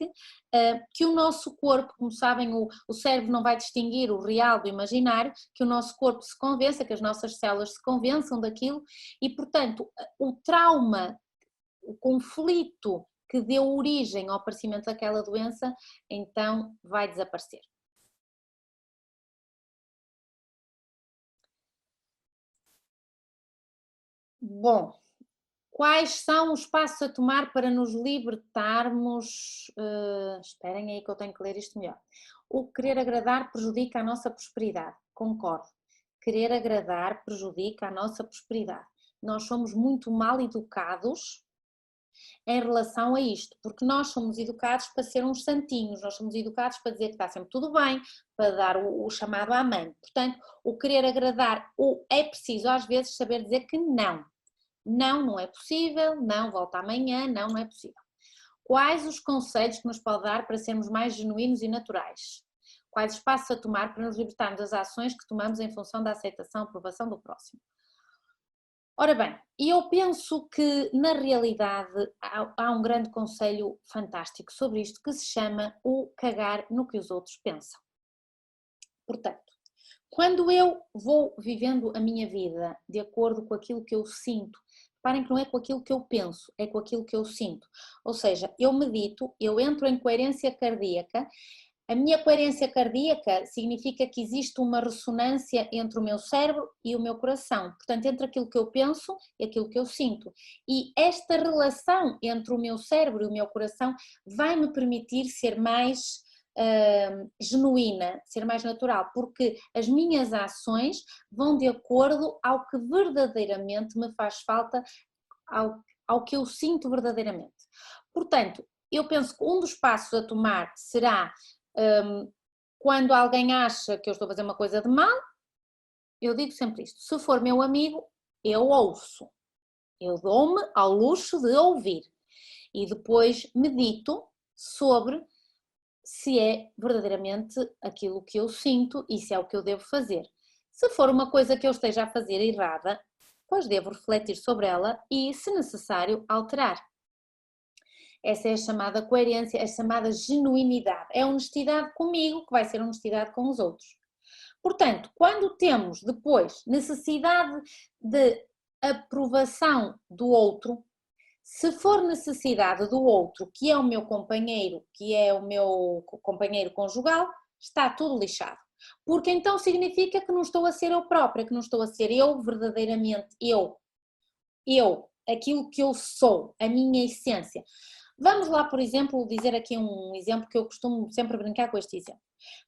que o nosso corpo, como sabem, o cérebro não vai distinguir o real do imaginário, que o nosso corpo se convença, que as nossas células se convençam daquilo e, portanto, o trauma, o conflito que deu origem ao aparecimento daquela doença, então vai desaparecer. Bom, quais são os passos a tomar para nos libertarmos? Esperem aí que eu tenho que ler isto melhor. O querer agradar prejudica a nossa prosperidade. Concordo. Querer agradar prejudica a nossa prosperidade. Nós somos muito mal educados em relação a isto, porque nós somos educados para ser uns santinhos, nós somos educados para dizer que está sempre tudo bem, para dar o chamado à mãe. Portanto, o querer agradar, é preciso às vezes saber dizer que não. Não, não é possível, não, volta amanhã, não, não é possível. Quais os conselhos que nos pode dar para sermos mais genuínos e naturais? Quais os passos a tomar para nos libertarmos das ações que tomamos em função da aceitação e aprovação do próximo? Ora bem, eu penso que na realidade há um grande conselho fantástico sobre isto que se chama o cagar no que os outros pensam. Portanto, quando eu vou vivendo a minha vida de acordo com aquilo que eu sinto, reparem que não é com aquilo que eu penso, é com aquilo que eu sinto. Ou seja, eu medito, eu entro em coerência cardíaca. A minha coerência cardíaca significa que existe uma ressonância entre o meu cérebro e o meu coração, portanto, entre aquilo que eu penso e aquilo que eu sinto. E esta relação entre o meu cérebro e o meu coração vai me permitir ser mais genuína, ser mais natural, porque as minhas ações vão de acordo ao que verdadeiramente me faz falta, ao que eu sinto verdadeiramente. Portanto, eu penso que um dos passos a tomar será quando alguém acha que eu estou a fazer uma coisa de mal, eu digo sempre isto: se for meu amigo, eu ouço, eu dou-me ao luxo de ouvir e depois medito sobre se é verdadeiramente aquilo que eu sinto e se é o que eu devo fazer. Se for uma coisa que eu esteja a fazer errada, pois devo refletir sobre ela e, se necessário, alterar. Essa é a chamada coerência, é a chamada genuinidade. É honestidade comigo que vai ser honestidade com os outros. Portanto, quando temos depois necessidade de aprovação do outro, se for necessidade do outro, que é o meu companheiro, que é o meu companheiro conjugal, está tudo lixado. Porque então significa que não estou a ser eu própria, que não estou a ser eu verdadeiramente eu, aquilo que eu sou, a minha essência. Vamos lá, por exemplo, dizer aqui um exemplo que eu costumo sempre brincar com este exemplo.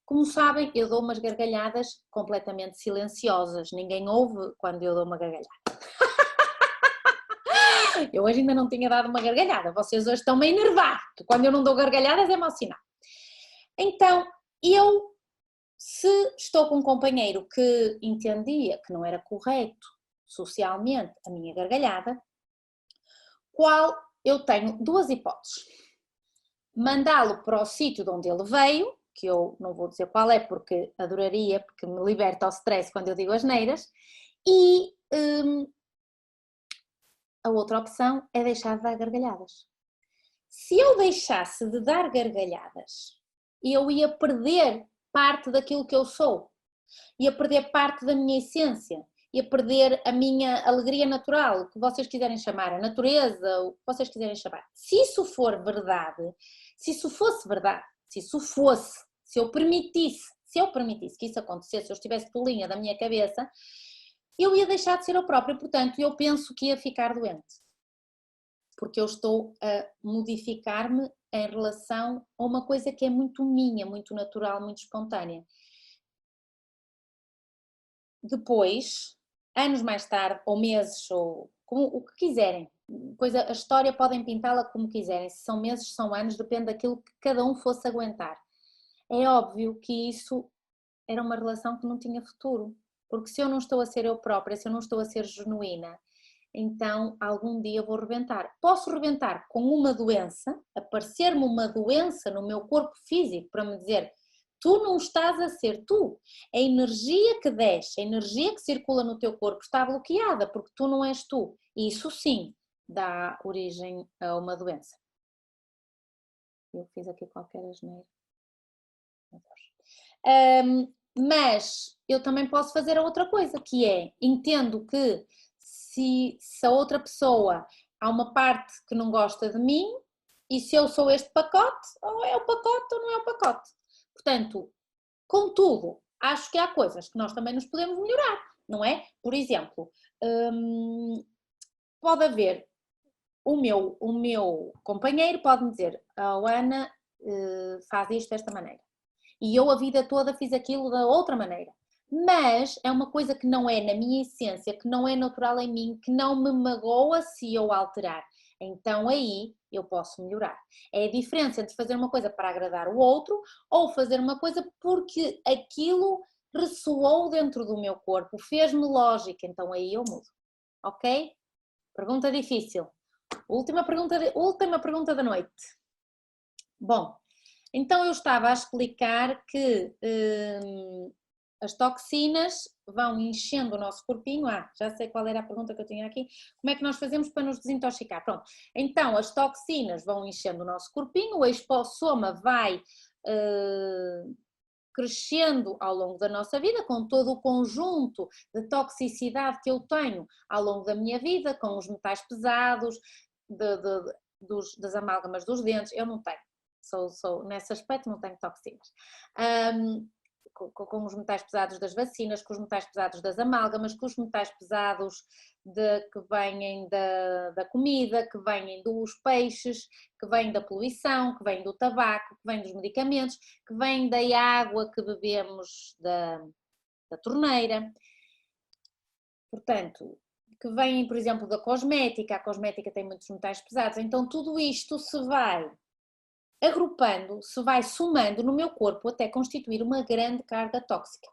Como sabem, eu dou umas gargalhadas completamente silenciosas, ninguém ouve quando eu dou uma gargalhada. Eu hoje ainda não tinha dado uma gargalhada, vocês hoje estão-me a enervar, que quando eu não dou gargalhadas é mau sinal. Então, se estou com um companheiro que entendia que não era correto socialmente a minha gargalhada, eu tenho duas hipóteses. Mandá-lo para o sítio de onde ele veio, que eu não vou dizer qual é porque adoraria, porque me liberta ao stress quando eu digo asneiras, e a outra opção é deixar de dar gargalhadas. Se eu deixasse de dar gargalhadas, eu ia perder parte daquilo que eu sou, ia perder parte da minha essência, ia perder a minha alegria natural, o que vocês quiserem chamar, a natureza, o que vocês quiserem chamar. Se isso for verdade, se isso fosse verdade, se eu permitisse que isso acontecesse, se eu estivesse tolinha da minha cabeça, eu ia deixar de ser eu própria, portanto, eu penso que ia ficar doente. Porque eu estou a modificar-me em relação a uma coisa que é muito minha, muito natural, muito espontânea. Depois, anos mais tarde, ou meses, ou como, o que quiserem, a história podem pintá-la como quiserem, se são meses, se são anos, depende daquilo que cada um fosse aguentar. É óbvio que isso era uma relação que não tinha futuro, porque se eu não estou a ser eu própria, se eu não estou a ser genuína, então algum dia vou rebentar. Posso rebentar com uma doença, aparecer-me uma doença no meu corpo físico para me dizer: tu não estás a ser tu. A energia que desce, a energia que circula no teu corpo está bloqueada porque tu não és tu. E isso sim dá origem a uma doença. Eu fiz aqui qualquer asneira. Mas eu também posso fazer a outra coisa, que é, entendo que se a outra pessoa há uma parte que não gosta de mim, e se eu sou este pacote, ou é o pacote ou não é o pacote. Portanto, contudo, acho que há coisas que nós também nos podemos melhorar, não é? Por exemplo, pode haver, o meu companheiro pode me dizer: a Ana faz isto desta maneira. E eu a vida toda fiz aquilo da outra maneira. Mas é uma coisa que não é na minha essência, que não é natural em mim, que não me magoa se eu alterar. Então aí eu posso melhorar. É a diferença entre fazer uma coisa para agradar o outro ou fazer uma coisa porque aquilo ressoou dentro do meu corpo, fez-me lógica, então aí eu mudo. Ok? Pergunta difícil. Última pergunta da noite. Bom, então eu estava a explicar que as toxinas vão enchendo o nosso corpinho. Já sei qual era a pergunta que eu tinha aqui. Como é que nós fazemos para nos desintoxicar? Pronto, então as toxinas vão enchendo o nosso corpinho, o expossoma vai crescendo ao longo da nossa vida, com todo o conjunto de toxicidade que eu tenho ao longo da minha vida, com os metais pesados, das amálgamas dos dentes. Eu não tenho. Nesse aspecto não tenho toxinas. Com os metais pesados das vacinas, com os metais pesados das amálgamas, com os metais pesados que vêm da comida, que vêm dos peixes, que vêm da poluição, que vêm do tabaco, que vêm dos medicamentos, que vêm da água que bebemos da torneira. Portanto, que vêm, por exemplo, da cosmética. A cosmética tem muitos metais pesados. Então tudo isto se vai agrupando, se vai somando no meu corpo até constituir uma grande carga tóxica.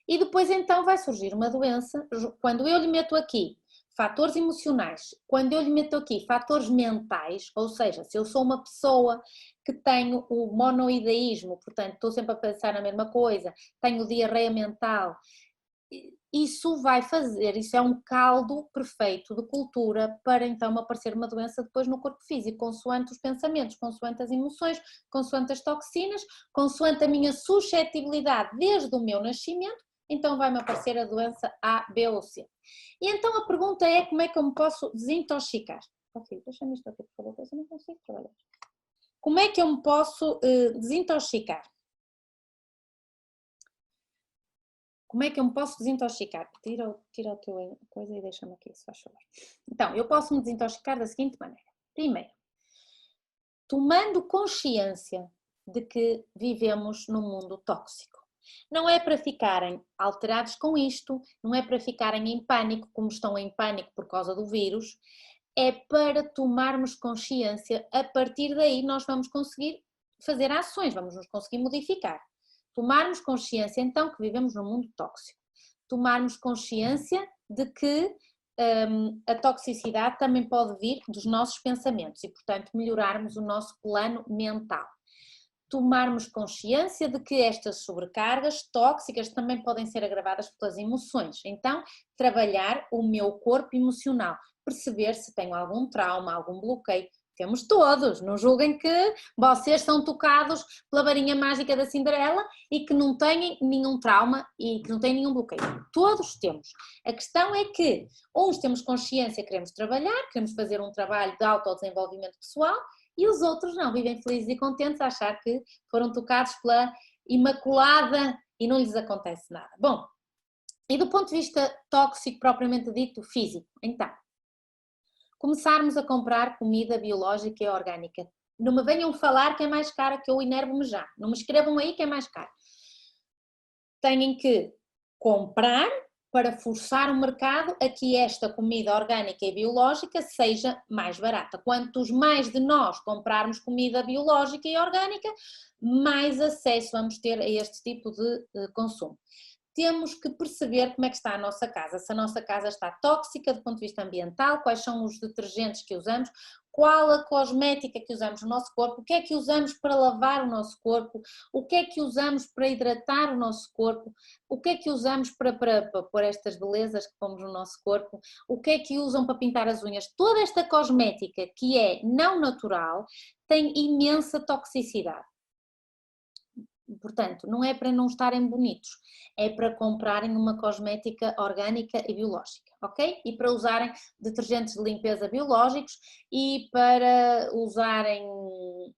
E depois então vai surgir uma doença, quando eu lhe meto aqui fatores emocionais, quando eu lhe meto aqui fatores mentais, ou seja, se eu sou uma pessoa que tenho o monoideísmo, portanto estou sempre a pensar na mesma coisa, tenho diarreia mental, isso é um caldo perfeito de cultura para então aparecer uma doença depois no corpo físico, consoante os pensamentos, consoante as emoções, consoante as toxinas, consoante a minha suscetibilidade desde o meu nascimento, então vai-me aparecer a doença A, B ou C. E então a pergunta é: como é que eu me posso desintoxicar? Ok, deixa-me isto aqui, por favor, eu não consigo trabalhar. Como é que eu me posso desintoxicar? Como é que eu me posso desintoxicar? Tira o teu coisa e deixa-me aqui, se faz favor. Então, eu posso me desintoxicar da seguinte maneira. Primeiro, tomando consciência de que vivemos num mundo tóxico. Não é para ficarem alterados com isto, não é para ficarem em pânico, como estão em pânico por causa do vírus, é para tomarmos consciência. A partir daí nós vamos conseguir fazer ações, vamos nos conseguir modificar. Tomarmos consciência então que vivemos num mundo tóxico. Tomarmos consciência de que a toxicidade também pode vir dos nossos pensamentos e, portanto, melhorarmos o nosso plano mental. Tomarmos consciência de que estas sobrecargas tóxicas também podem ser agravadas pelas emoções. Então, trabalhar o meu corpo emocional, perceber se tenho algum trauma, algum bloqueio. Temos todos, não julguem que vocês são tocados pela varinha mágica da Cinderela e que não têm nenhum trauma e que não têm nenhum bloqueio. Todos temos. A questão é que uns temos consciência, queremos trabalhar, queremos fazer um trabalho de autodesenvolvimento pessoal, e os outros não, vivem felizes e contentes a achar que foram tocados pela Imaculada e não lhes acontece nada. Bom, e do ponto de vista tóxico propriamente dito, físico, então, começarmos a comprar comida biológica e orgânica. Não me venham falar que é mais cara, que eu enervo-me já. Não me escrevam aí que é mais caro. Têm que comprar para forçar o mercado a que esta comida orgânica e biológica seja mais barata. Quantos mais de nós comprarmos comida biológica e orgânica, mais acesso vamos ter a este tipo de consumo. temos que perceber como é que está a nossa casa, se a nossa casa está tóxica do ponto de vista ambiental, quais são os detergentes que usamos, qual a cosmética que usamos no nosso corpo, o que é que usamos para lavar o nosso corpo, o que é que usamos para hidratar o nosso corpo, o que é que usamos para pôr estas belezas que pomos no nosso corpo, o que é que usam para pintar as unhas. Toda esta cosmética que é não natural tem imensa toxicidade. Portanto, não é para não estarem bonitos, é para comprarem uma cosmética orgânica e biológica, ok? E para usarem detergentes de limpeza biológicos e para usarem o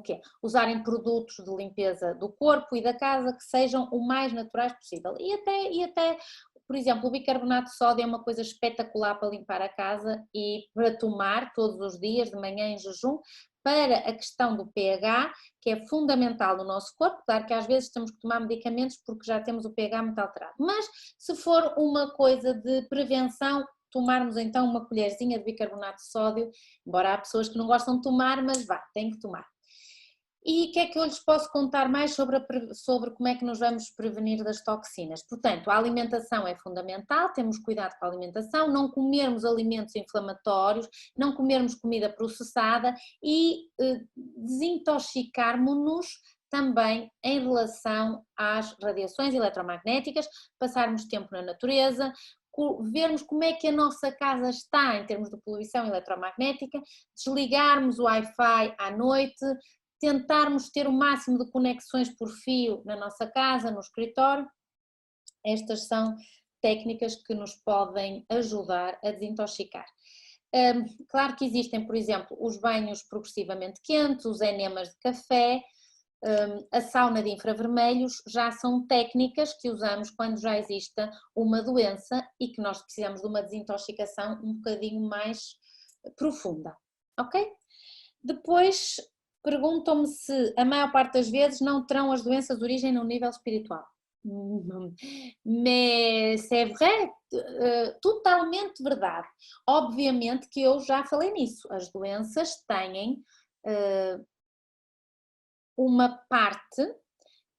quê? Usarem produtos de limpeza do corpo e da casa que sejam o mais naturais possível. E até, por exemplo, o bicarbonato de sódio é uma coisa espetacular para limpar a casa e para tomar todos os dias, de manhã em jejum, para a questão do pH, que é fundamental no nosso corpo. Claro que às vezes temos que tomar medicamentos porque já temos o pH muito alterado, mas se for uma coisa de prevenção, tomarmos então uma colherzinha de bicarbonato de sódio, embora há pessoas que não gostam de tomar, mas vá, tem que tomar. E o que é que eu lhes posso contar mais sobre como é que nos vamos prevenir das toxinas? Portanto, a alimentação é fundamental, temos cuidado com a alimentação, não comermos alimentos inflamatórios, não comermos comida processada e desintoxicarmos-nos também em relação às radiações eletromagnéticas, passarmos tempo na natureza, vermos como é que a nossa casa está em termos de poluição eletromagnética, desligarmos o Wi-Fi à noite, tentarmos ter o máximo de conexões por fio na nossa casa, no escritório. Estas são técnicas que nos podem ajudar a desintoxicar. Claro que existem, por exemplo, os banhos progressivamente quentes, os enemas de café, a sauna de infravermelhos, já são técnicas que usamos quando já exista uma doença e que nós precisamos de uma desintoxicação um bocadinho mais profunda, ok? Depois perguntam-me se a maior parte das vezes não terão as doenças de origem no nível espiritual. Mas é vrai, totalmente verdade. Obviamente que eu já falei nisso, as doenças têm uma parte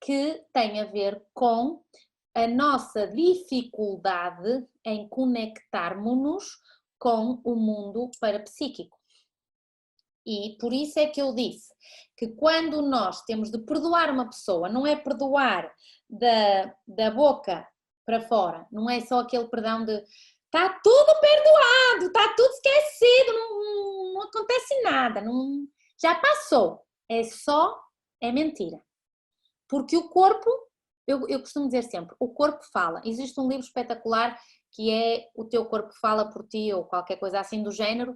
que tem a ver com a nossa dificuldade em conectarmos-nos com o mundo parapsíquico. E por isso é que eu disse que quando nós temos de perdoar uma pessoa, não é perdoar da boca para fora, não é só aquele perdão de está tudo perdoado, está tudo esquecido, não acontece nada, já passou. É mentira. Porque o corpo, eu costumo dizer sempre, o corpo fala. Existe um livro espetacular que é O Teu Corpo Fala por Ti, ou qualquer coisa assim do género,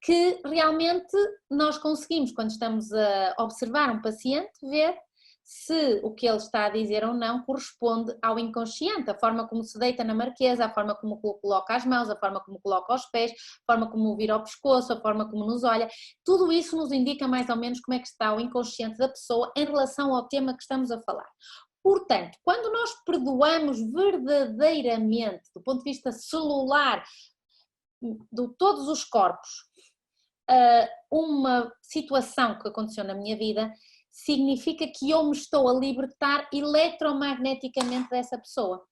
que realmente nós conseguimos, quando estamos a observar um paciente, ver se o que ele está a dizer ou não corresponde ao inconsciente, a forma como se deita na marquesa, a forma como coloca as mãos, a forma como coloca os pés, a forma como vira o pescoço, a forma como nos olha, tudo isso nos indica mais ou menos como é que está o inconsciente da pessoa em relação ao tema que estamos a falar. Portanto, quando nós perdoamos verdadeiramente, do ponto de vista celular, de todos os corpos, uma situação que aconteceu na minha vida, significa que eu me estou a libertar eletromagneticamente dessa pessoa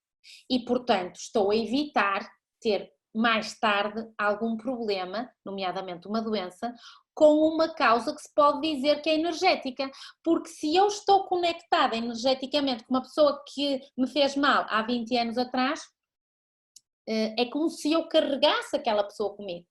e, portanto, estou a evitar ter mais tarde algum problema, nomeadamente uma doença, com uma causa que se pode dizer que é energética, porque se eu estou conectada energeticamente com uma pessoa que me fez mal há 20 anos atrás, é como se eu carregasse aquela pessoa comigo.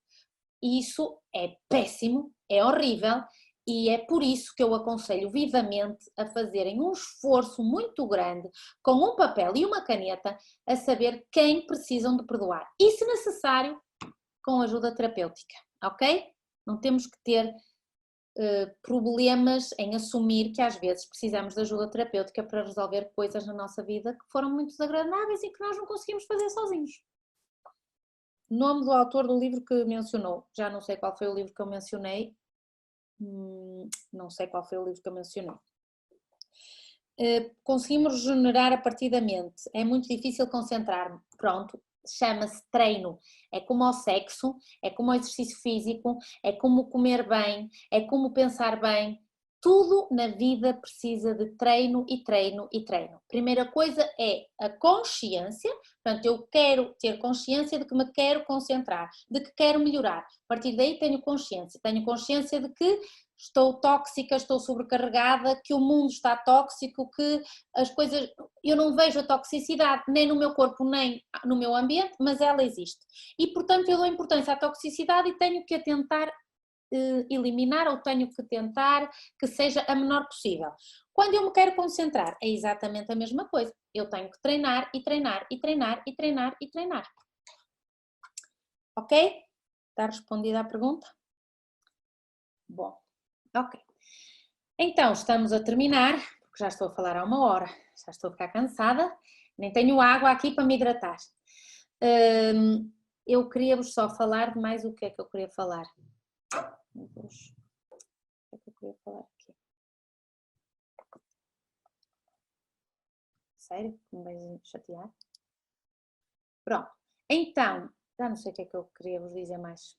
E isso é péssimo, é horrível e é por isso que eu aconselho vivamente a fazerem um esforço muito grande com um papel e uma caneta a saber quem precisam de perdoar e, se necessário, com ajuda terapêutica, ok? Não temos que ter problemas em assumir que às vezes precisamos de ajuda terapêutica para resolver coisas na nossa vida que foram muito desagradáveis e que nós não conseguimos fazer sozinhos. Nome do autor do livro que mencionou. Já não sei qual foi o livro que eu mencionei. Não sei qual foi o livro que eu mencionei. Conseguimos regenerar a partir da mente. É muito difícil concentrar-me. Pronto, chama-se treino. É como o sexo, é como o exercício físico, é como comer bem, é como pensar bem. Tudo na vida precisa de treino e treino e treino. Primeira coisa é a consciência, portanto eu quero ter consciência de que me quero concentrar, de que quero melhorar. A partir daí tenho consciência de que estou tóxica, estou sobrecarregada, que o mundo está tóxico, que as coisas, eu não vejo a toxicidade nem no meu corpo nem no meu ambiente, mas ela existe. E portanto eu dou importância à toxicidade e tenho que a tentar eliminar, ou tenho que tentar que seja a menor possível. Quando eu me quero concentrar, é exatamente a mesma coisa. Eu tenho que treinar e treinar e treinar e treinar e treinar. Ok? Está respondida a pergunta? Bom, ok. Então, estamos a terminar, porque já estou a falar há 1 hora, já estou a ficar cansada, nem tenho água aqui para me hidratar. Eu queria-vos só falar de mais o que é que eu queria falar. Meu Deus, o que é que eu queria falar aqui? Sério? Me vais chatear? Pronto, então, já não sei o que é que eu queria vos dizer mais.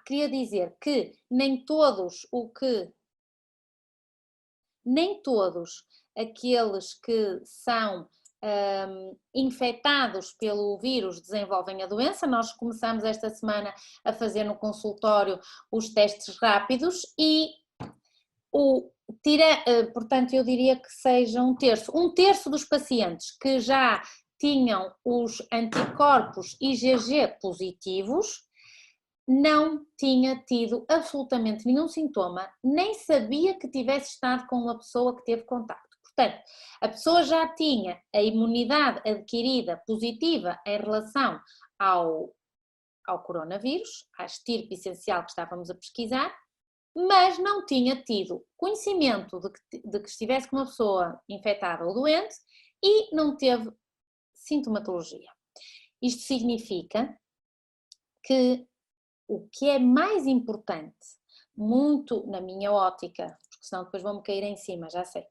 Queria dizer que nem todos aqueles que são infectados pelo vírus desenvolvem a doença. Nós começamos esta semana a fazer no consultório os testes rápidos e portanto eu diria que seja 1/3. 1/3 dos pacientes que já tinham os anticorpos IgG positivos não tinha tido absolutamente nenhum sintoma, nem sabia que tivesse estado com uma pessoa que teve contacto. Portanto, a pessoa já tinha a imunidade adquirida positiva em relação ao coronavírus, à estirpe essencial que estávamos a pesquisar, mas não tinha tido conhecimento de que estivesse com uma pessoa infectada ou doente e não teve sintomatologia. Isto significa que o que é mais importante, muito na minha ótica, porque senão depois vão-me cair em cima, já sei,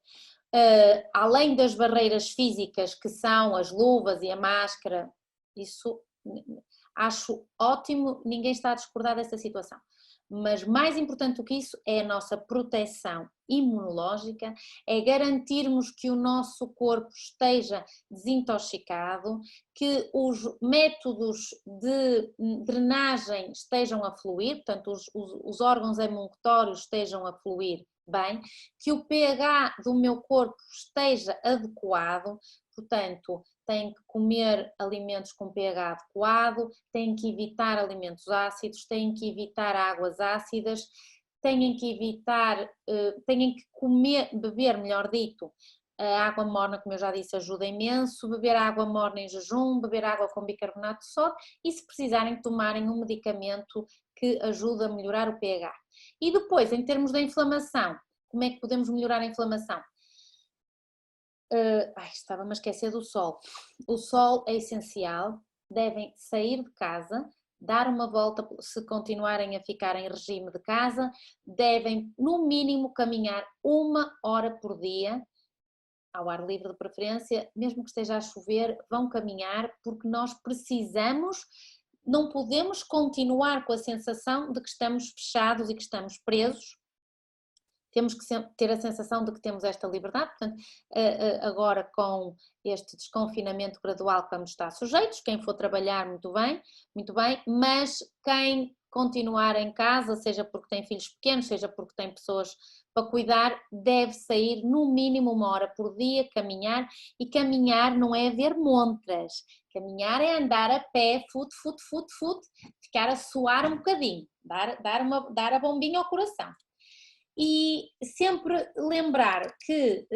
além das barreiras físicas que são as luvas e a máscara, isso acho ótimo, ninguém está a discordar dessa situação. Mas mais importante do que isso é a nossa proteção imunológica, é garantirmos que o nosso corpo esteja desintoxicado, que os métodos de drenagem estejam a fluir, portanto os órgãos emuncutórios estejam a fluir bem, que o pH do meu corpo esteja adequado, portanto tenho que comer alimentos com pH adequado, tenho que evitar alimentos ácidos, tenho que evitar águas ácidas, tenho que beber, melhor dito, a água morna, como eu já disse, ajuda imenso, beber água morna em jejum, beber água com bicarbonato de sódio e se precisarem tomarem um medicamento que ajuda a melhorar o pH. E depois, em termos da inflamação, como é que podemos melhorar a inflamação? Estava-me a esquecer do sol. O sol é essencial, devem sair de casa, dar uma volta, se continuarem a ficar em regime de casa, devem no mínimo caminhar 1 hora por dia, ao ar livre de preferência, mesmo que esteja a chover, vão caminhar porque nós precisamos, não podemos continuar com a sensação de que estamos fechados e que estamos presos. Temos que ter a sensação de que temos esta liberdade, portanto, agora com este desconfinamento gradual que vamos estar sujeitos, quem for trabalhar muito bem, mas quem continuar em casa, seja porque tem filhos pequenos, seja porque tem pessoas para cuidar, deve sair no mínimo 1 hora por dia, caminhar, e caminhar não é ver montras, caminhar é andar a pé, ficar a suar um bocadinho, dar a bombinha ao coração. E sempre lembrar que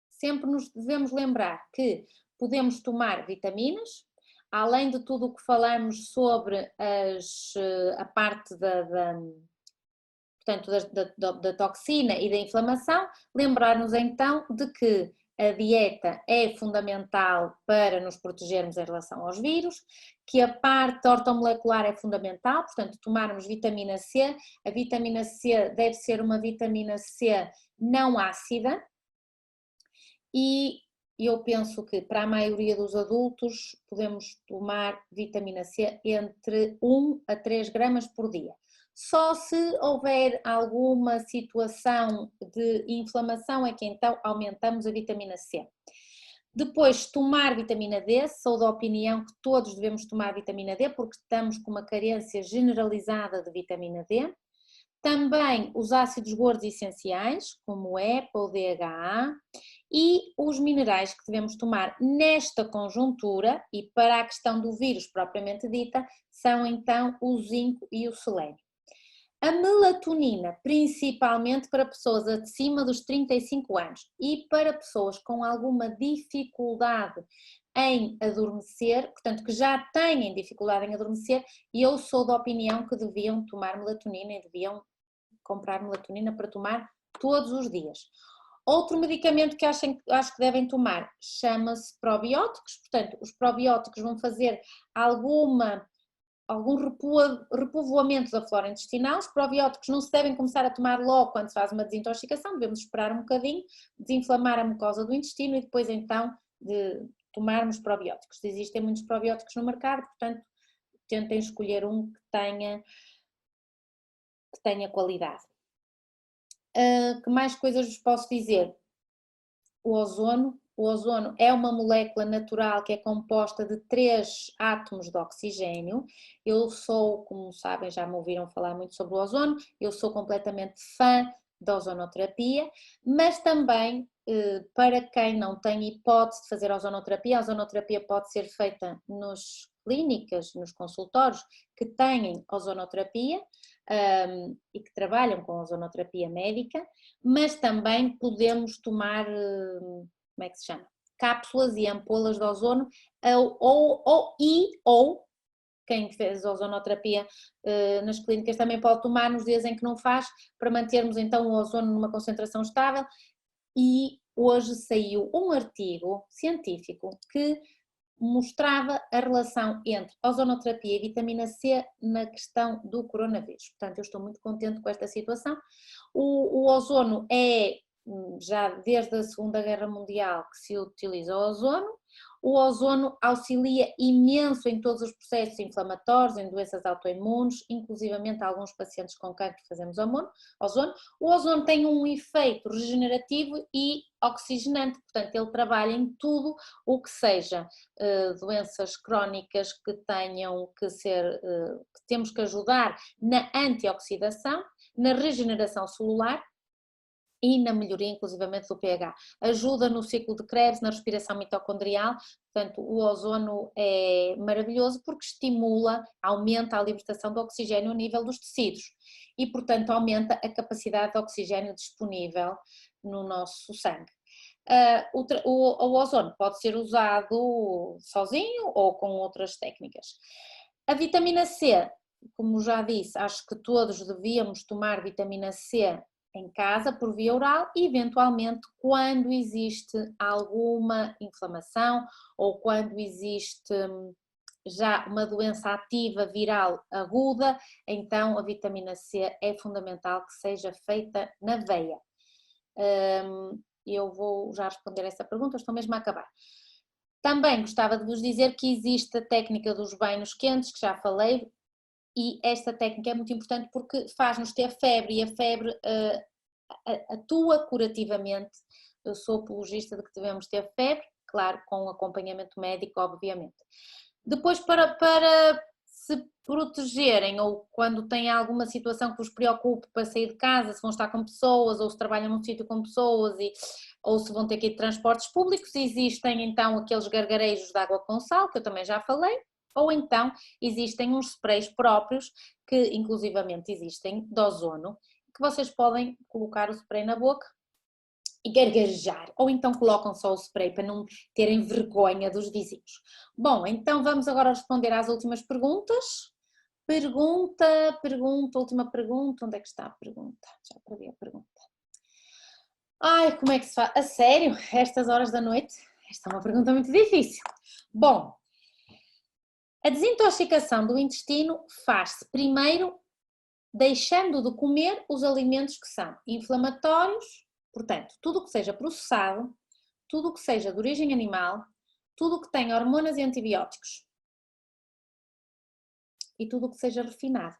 sempre nos devemos lembrar que podemos tomar vitaminas, além de tudo o que falamos sobre a parte portanto, da toxina e da inflamação, lembrar-nos então de que a dieta é fundamental para nos protegermos em relação aos vírus, que a parte ortomolecular é fundamental, portanto tomarmos vitamina C, a vitamina C deve ser uma vitamina C não ácida e eu penso que para a maioria dos adultos podemos tomar vitamina C entre 1 a 3 gramas por dia. Só se houver alguma situação de inflamação é que então aumentamos a vitamina C. Depois, tomar vitamina D, sou da opinião que todos devemos tomar vitamina D porque estamos com uma carência generalizada de vitamina D. Também os ácidos gordos essenciais, como o EPA ou DHA, e os minerais que devemos tomar nesta conjuntura, e para a questão do vírus propriamente dita, são então o zinco e o selênio. A melatonina, principalmente para pessoas acima dos 35 anos e para pessoas com alguma dificuldade em adormecer, portanto que já têm dificuldade em adormecer, e eu sou da opinião que deviam tomar melatonina e deviam comprar melatonina para tomar todos os dias. Outro medicamento que acho que devem tomar chama-se probióticos, portanto os probióticos vão fazer algum repovoamento da flora intestinal. Os probióticos não se devem começar a tomar logo quando se faz uma desintoxicação, devemos esperar um bocadinho, desinflamar a mucosa do intestino e depois então de tomarmos probióticos. Existem muitos probióticos no mercado, portanto tentem escolher um que tenha qualidade. Que mais coisas vos posso dizer? O ozono é uma molécula natural que é composta de 3 átomos de oxigênio. Eu sou, como sabem, já me ouviram falar muito sobre o ozono, eu sou completamente fã da ozonoterapia, mas também para quem não tem hipótese de fazer a ozonoterapia pode ser feita nas clínicas, nos consultórios que têm ozonoterapia e que trabalham com ozonoterapia médica, mas também podemos tomar, como é que se chama? Cápsulas e ampolas de ozono ou quem fez ozonoterapia nas clínicas também pode tomar nos dias em que não faz, para mantermos então o ozono numa concentração estável. E hoje saiu um artigo científico que mostrava a relação entre ozonoterapia e vitamina C na questão do coronavírus. Portanto, eu estou muito contente com esta situação. O ozono é, já desde a Segunda Guerra Mundial que se utiliza o ozono. O ozono auxilia imenso em todos os processos inflamatórios, em doenças autoimunes, inclusivamente alguns pacientes com cancro fazemos ozono. O ozono tem um efeito regenerativo e oxigenante, portanto ele trabalha em tudo o que seja doenças crónicas que tenham que ser, que temos que ajudar na antioxidação, na regeneração celular e na melhoria inclusivamente do pH. Ajuda no ciclo de Krebs, na respiração mitocondrial, portanto o ozono é maravilhoso porque estimula, aumenta a libertação de oxigênio a nível dos tecidos e portanto aumenta a capacidade de oxigênio disponível no nosso sangue. O ozono pode ser usado sozinho ou com outras técnicas. A vitamina C, como já disse, acho que todos devíamos tomar vitamina C em casa por via oral e eventualmente quando existe alguma inflamação ou quando existe já uma doença ativa viral aguda, então a vitamina C é fundamental que seja feita na veia. Eu vou já responder essa pergunta, estou mesmo a acabar. Também gostava de vos dizer que existe a técnica dos banhos quentes, que já falei, e esta técnica é muito importante porque faz-nos ter febre e a febre atua curativamente. Eu sou apologista de que devemos ter febre, claro, com acompanhamento médico, obviamente. Depois, para se protegerem ou quando têm alguma situação que vos preocupe para sair de casa, se vão estar com pessoas ou se trabalham num sítio com pessoas ou se vão ter que ir de transportes públicos, existem então aqueles gargarejos de água com sal, que eu também já falei, ou então existem uns sprays próprios, que inclusivamente existem, de ozono, que vocês podem colocar o spray na boca e gargarejar, ou então colocam só o spray para não terem vergonha dos vizinhos. Bom, então vamos agora responder às últimas perguntas. Última pergunta, onde é que está a pergunta? Já perdi a pergunta. Ai, como é que se faz? A sério? Estas horas da noite? Esta é uma pergunta muito difícil. Bom, a desintoxicação do intestino faz-se primeiro deixando de comer os alimentos que são inflamatórios, portanto, tudo o que seja processado, tudo o que seja de origem animal, tudo o que tenha hormonas e antibióticos e tudo o que seja refinado.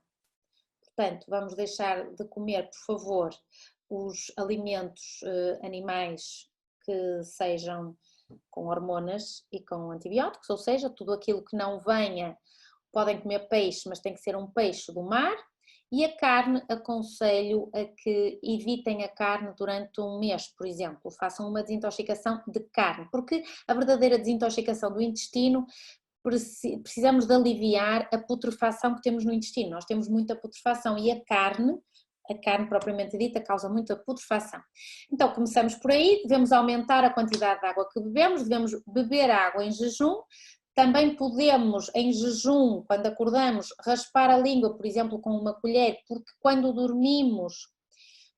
Portanto, vamos deixar de comer, por favor, os alimentos animais que sejam com hormonas e com antibióticos, ou seja, tudo aquilo que não venha, podem comer peixe, mas tem que ser um peixe do mar. E a carne, aconselho a que evitem a carne durante um mês, por exemplo, façam uma desintoxicação de carne, porque a verdadeira desintoxicação do intestino, precisamos de aliviar a putrefação que temos no intestino. Nós temos muita putrefação e a carne propriamente dita causa muita putrefação. Então começamos por aí, devemos aumentar a quantidade de água que bebemos, devemos beber água em jejum. Também podemos, em jejum, quando acordamos, raspar a língua, por exemplo, com uma colher, porque quando dormimos,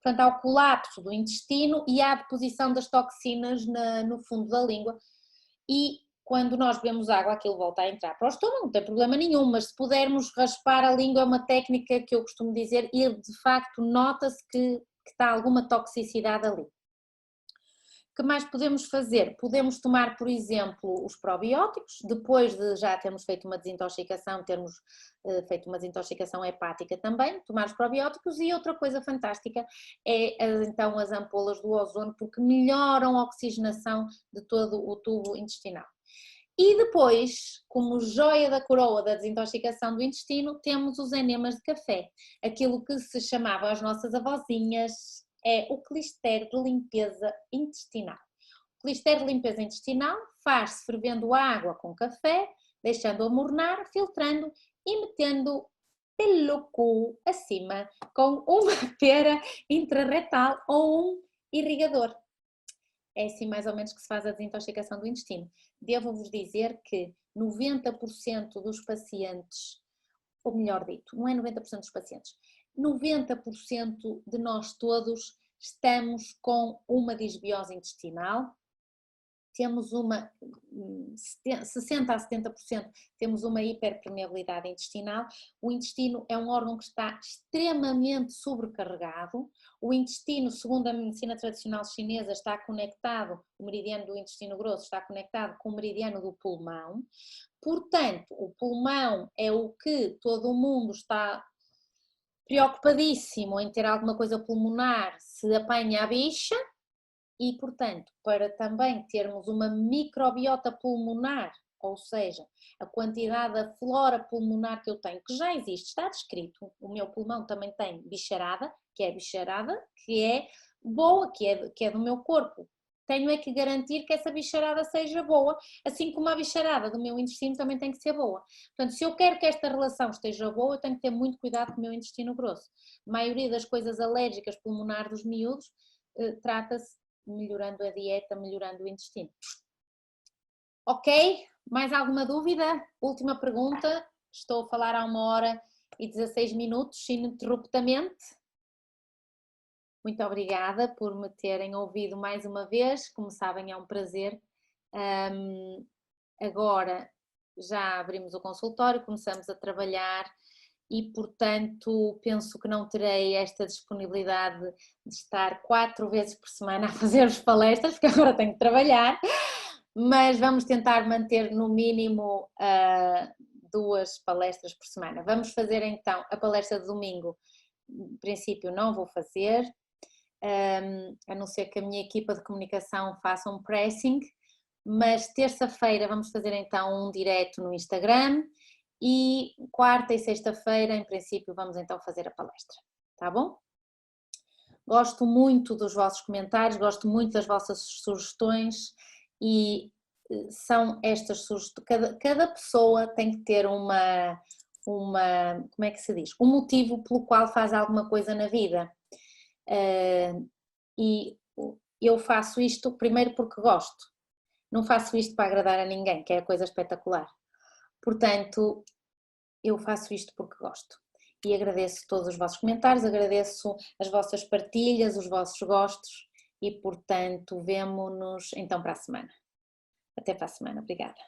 portanto, há o colapso do intestino e há a deposição das toxinas no fundo da língua. E quando nós bebemos água, aquilo volta a entrar para o estômago, não tem problema nenhum, mas se pudermos raspar a língua, é uma técnica que eu costumo dizer e de facto nota-se que está alguma toxicidade ali. O que mais podemos fazer? Podemos tomar, por exemplo, os probióticos, depois de já termos feito uma desintoxicação, termos feito uma desintoxicação hepática também, tomar os probióticos. E outra coisa fantástica é então as ampolas do ozono, porque melhoram a oxigenação de todo o tubo intestinal. E depois, como joia da coroa da desintoxicação do intestino, temos os enemas de café, aquilo que se chamava as nossas avózinhas, é o clister de limpeza intestinal. O clister de limpeza intestinal faz-se fervendo água com café, deixando-a mornar, filtrando e metendo pelo cu acima com uma pera intrarretal ou um irrigador. É assim mais ou menos que se faz a desintoxicação do intestino. Devo-vos dizer que 90% dos pacientes, ou melhor dito, não é 90% dos pacientes, 90% de nós todos estamos com uma disbiose intestinal, temos uma 60% a 70% temos uma hiperpermeabilidade intestinal. O intestino é um órgão que está extremamente sobrecarregado. O intestino, segundo a medicina tradicional chinesa, está conectado, o meridiano do intestino grosso está conectado com o meridiano do pulmão. Portanto, o pulmão é o que todo o mundo está preocupadíssimo em ter alguma coisa pulmonar, se apanha a bicha. E, portanto, para também termos uma microbiota pulmonar, ou seja, a quantidade da flora pulmonar que eu tenho, que já existe, está descrito, o meu pulmão também tem bicharada, que é boa, que é do meu corpo. Tenho é que garantir que essa bicharada seja boa, assim como a bicharada do meu intestino também tem que ser boa. Portanto, se eu quero que esta relação esteja boa, eu tenho que ter muito cuidado com o meu intestino grosso. A maioria das coisas alérgicas pulmonares dos miúdos trata-se melhorando a dieta, melhorando o intestino. Ok? Mais alguma dúvida? Última pergunta. Estou a falar há 1h16, ininterruptamente. Muito obrigada por me terem ouvido mais uma vez. Como sabem, é um prazer. Agora já abrimos o consultório, começamos a trabalhar. E, portanto, penso que não terei esta disponibilidade de estar 4 vezes por semana a fazer-vos palestras, porque agora tenho que trabalhar, mas vamos tentar manter no mínimo 2 palestras por semana. Vamos fazer então a palestra de domingo, em princípio não vou fazer, a não ser que a minha equipa de comunicação faça um pressing, mas terça-feira vamos fazer então um direto no Instagram. E quarta e sexta-feira, em princípio, vamos então fazer a palestra, tá bom? Gosto muito dos vossos comentários, gosto muito das vossas sugestões e são estas sugestões, cada pessoa tem que ter como é que se diz? Um motivo pelo qual faz alguma coisa na vida. E eu faço isto primeiro porque gosto, não faço isto para agradar a ninguém, que é a coisa espetacular. Portanto, eu faço isto porque gosto e agradeço todos os vossos comentários, agradeço as vossas partilhas, os vossos gostos e, portanto, vemo-nos então para a semana. Até para a semana, obrigada.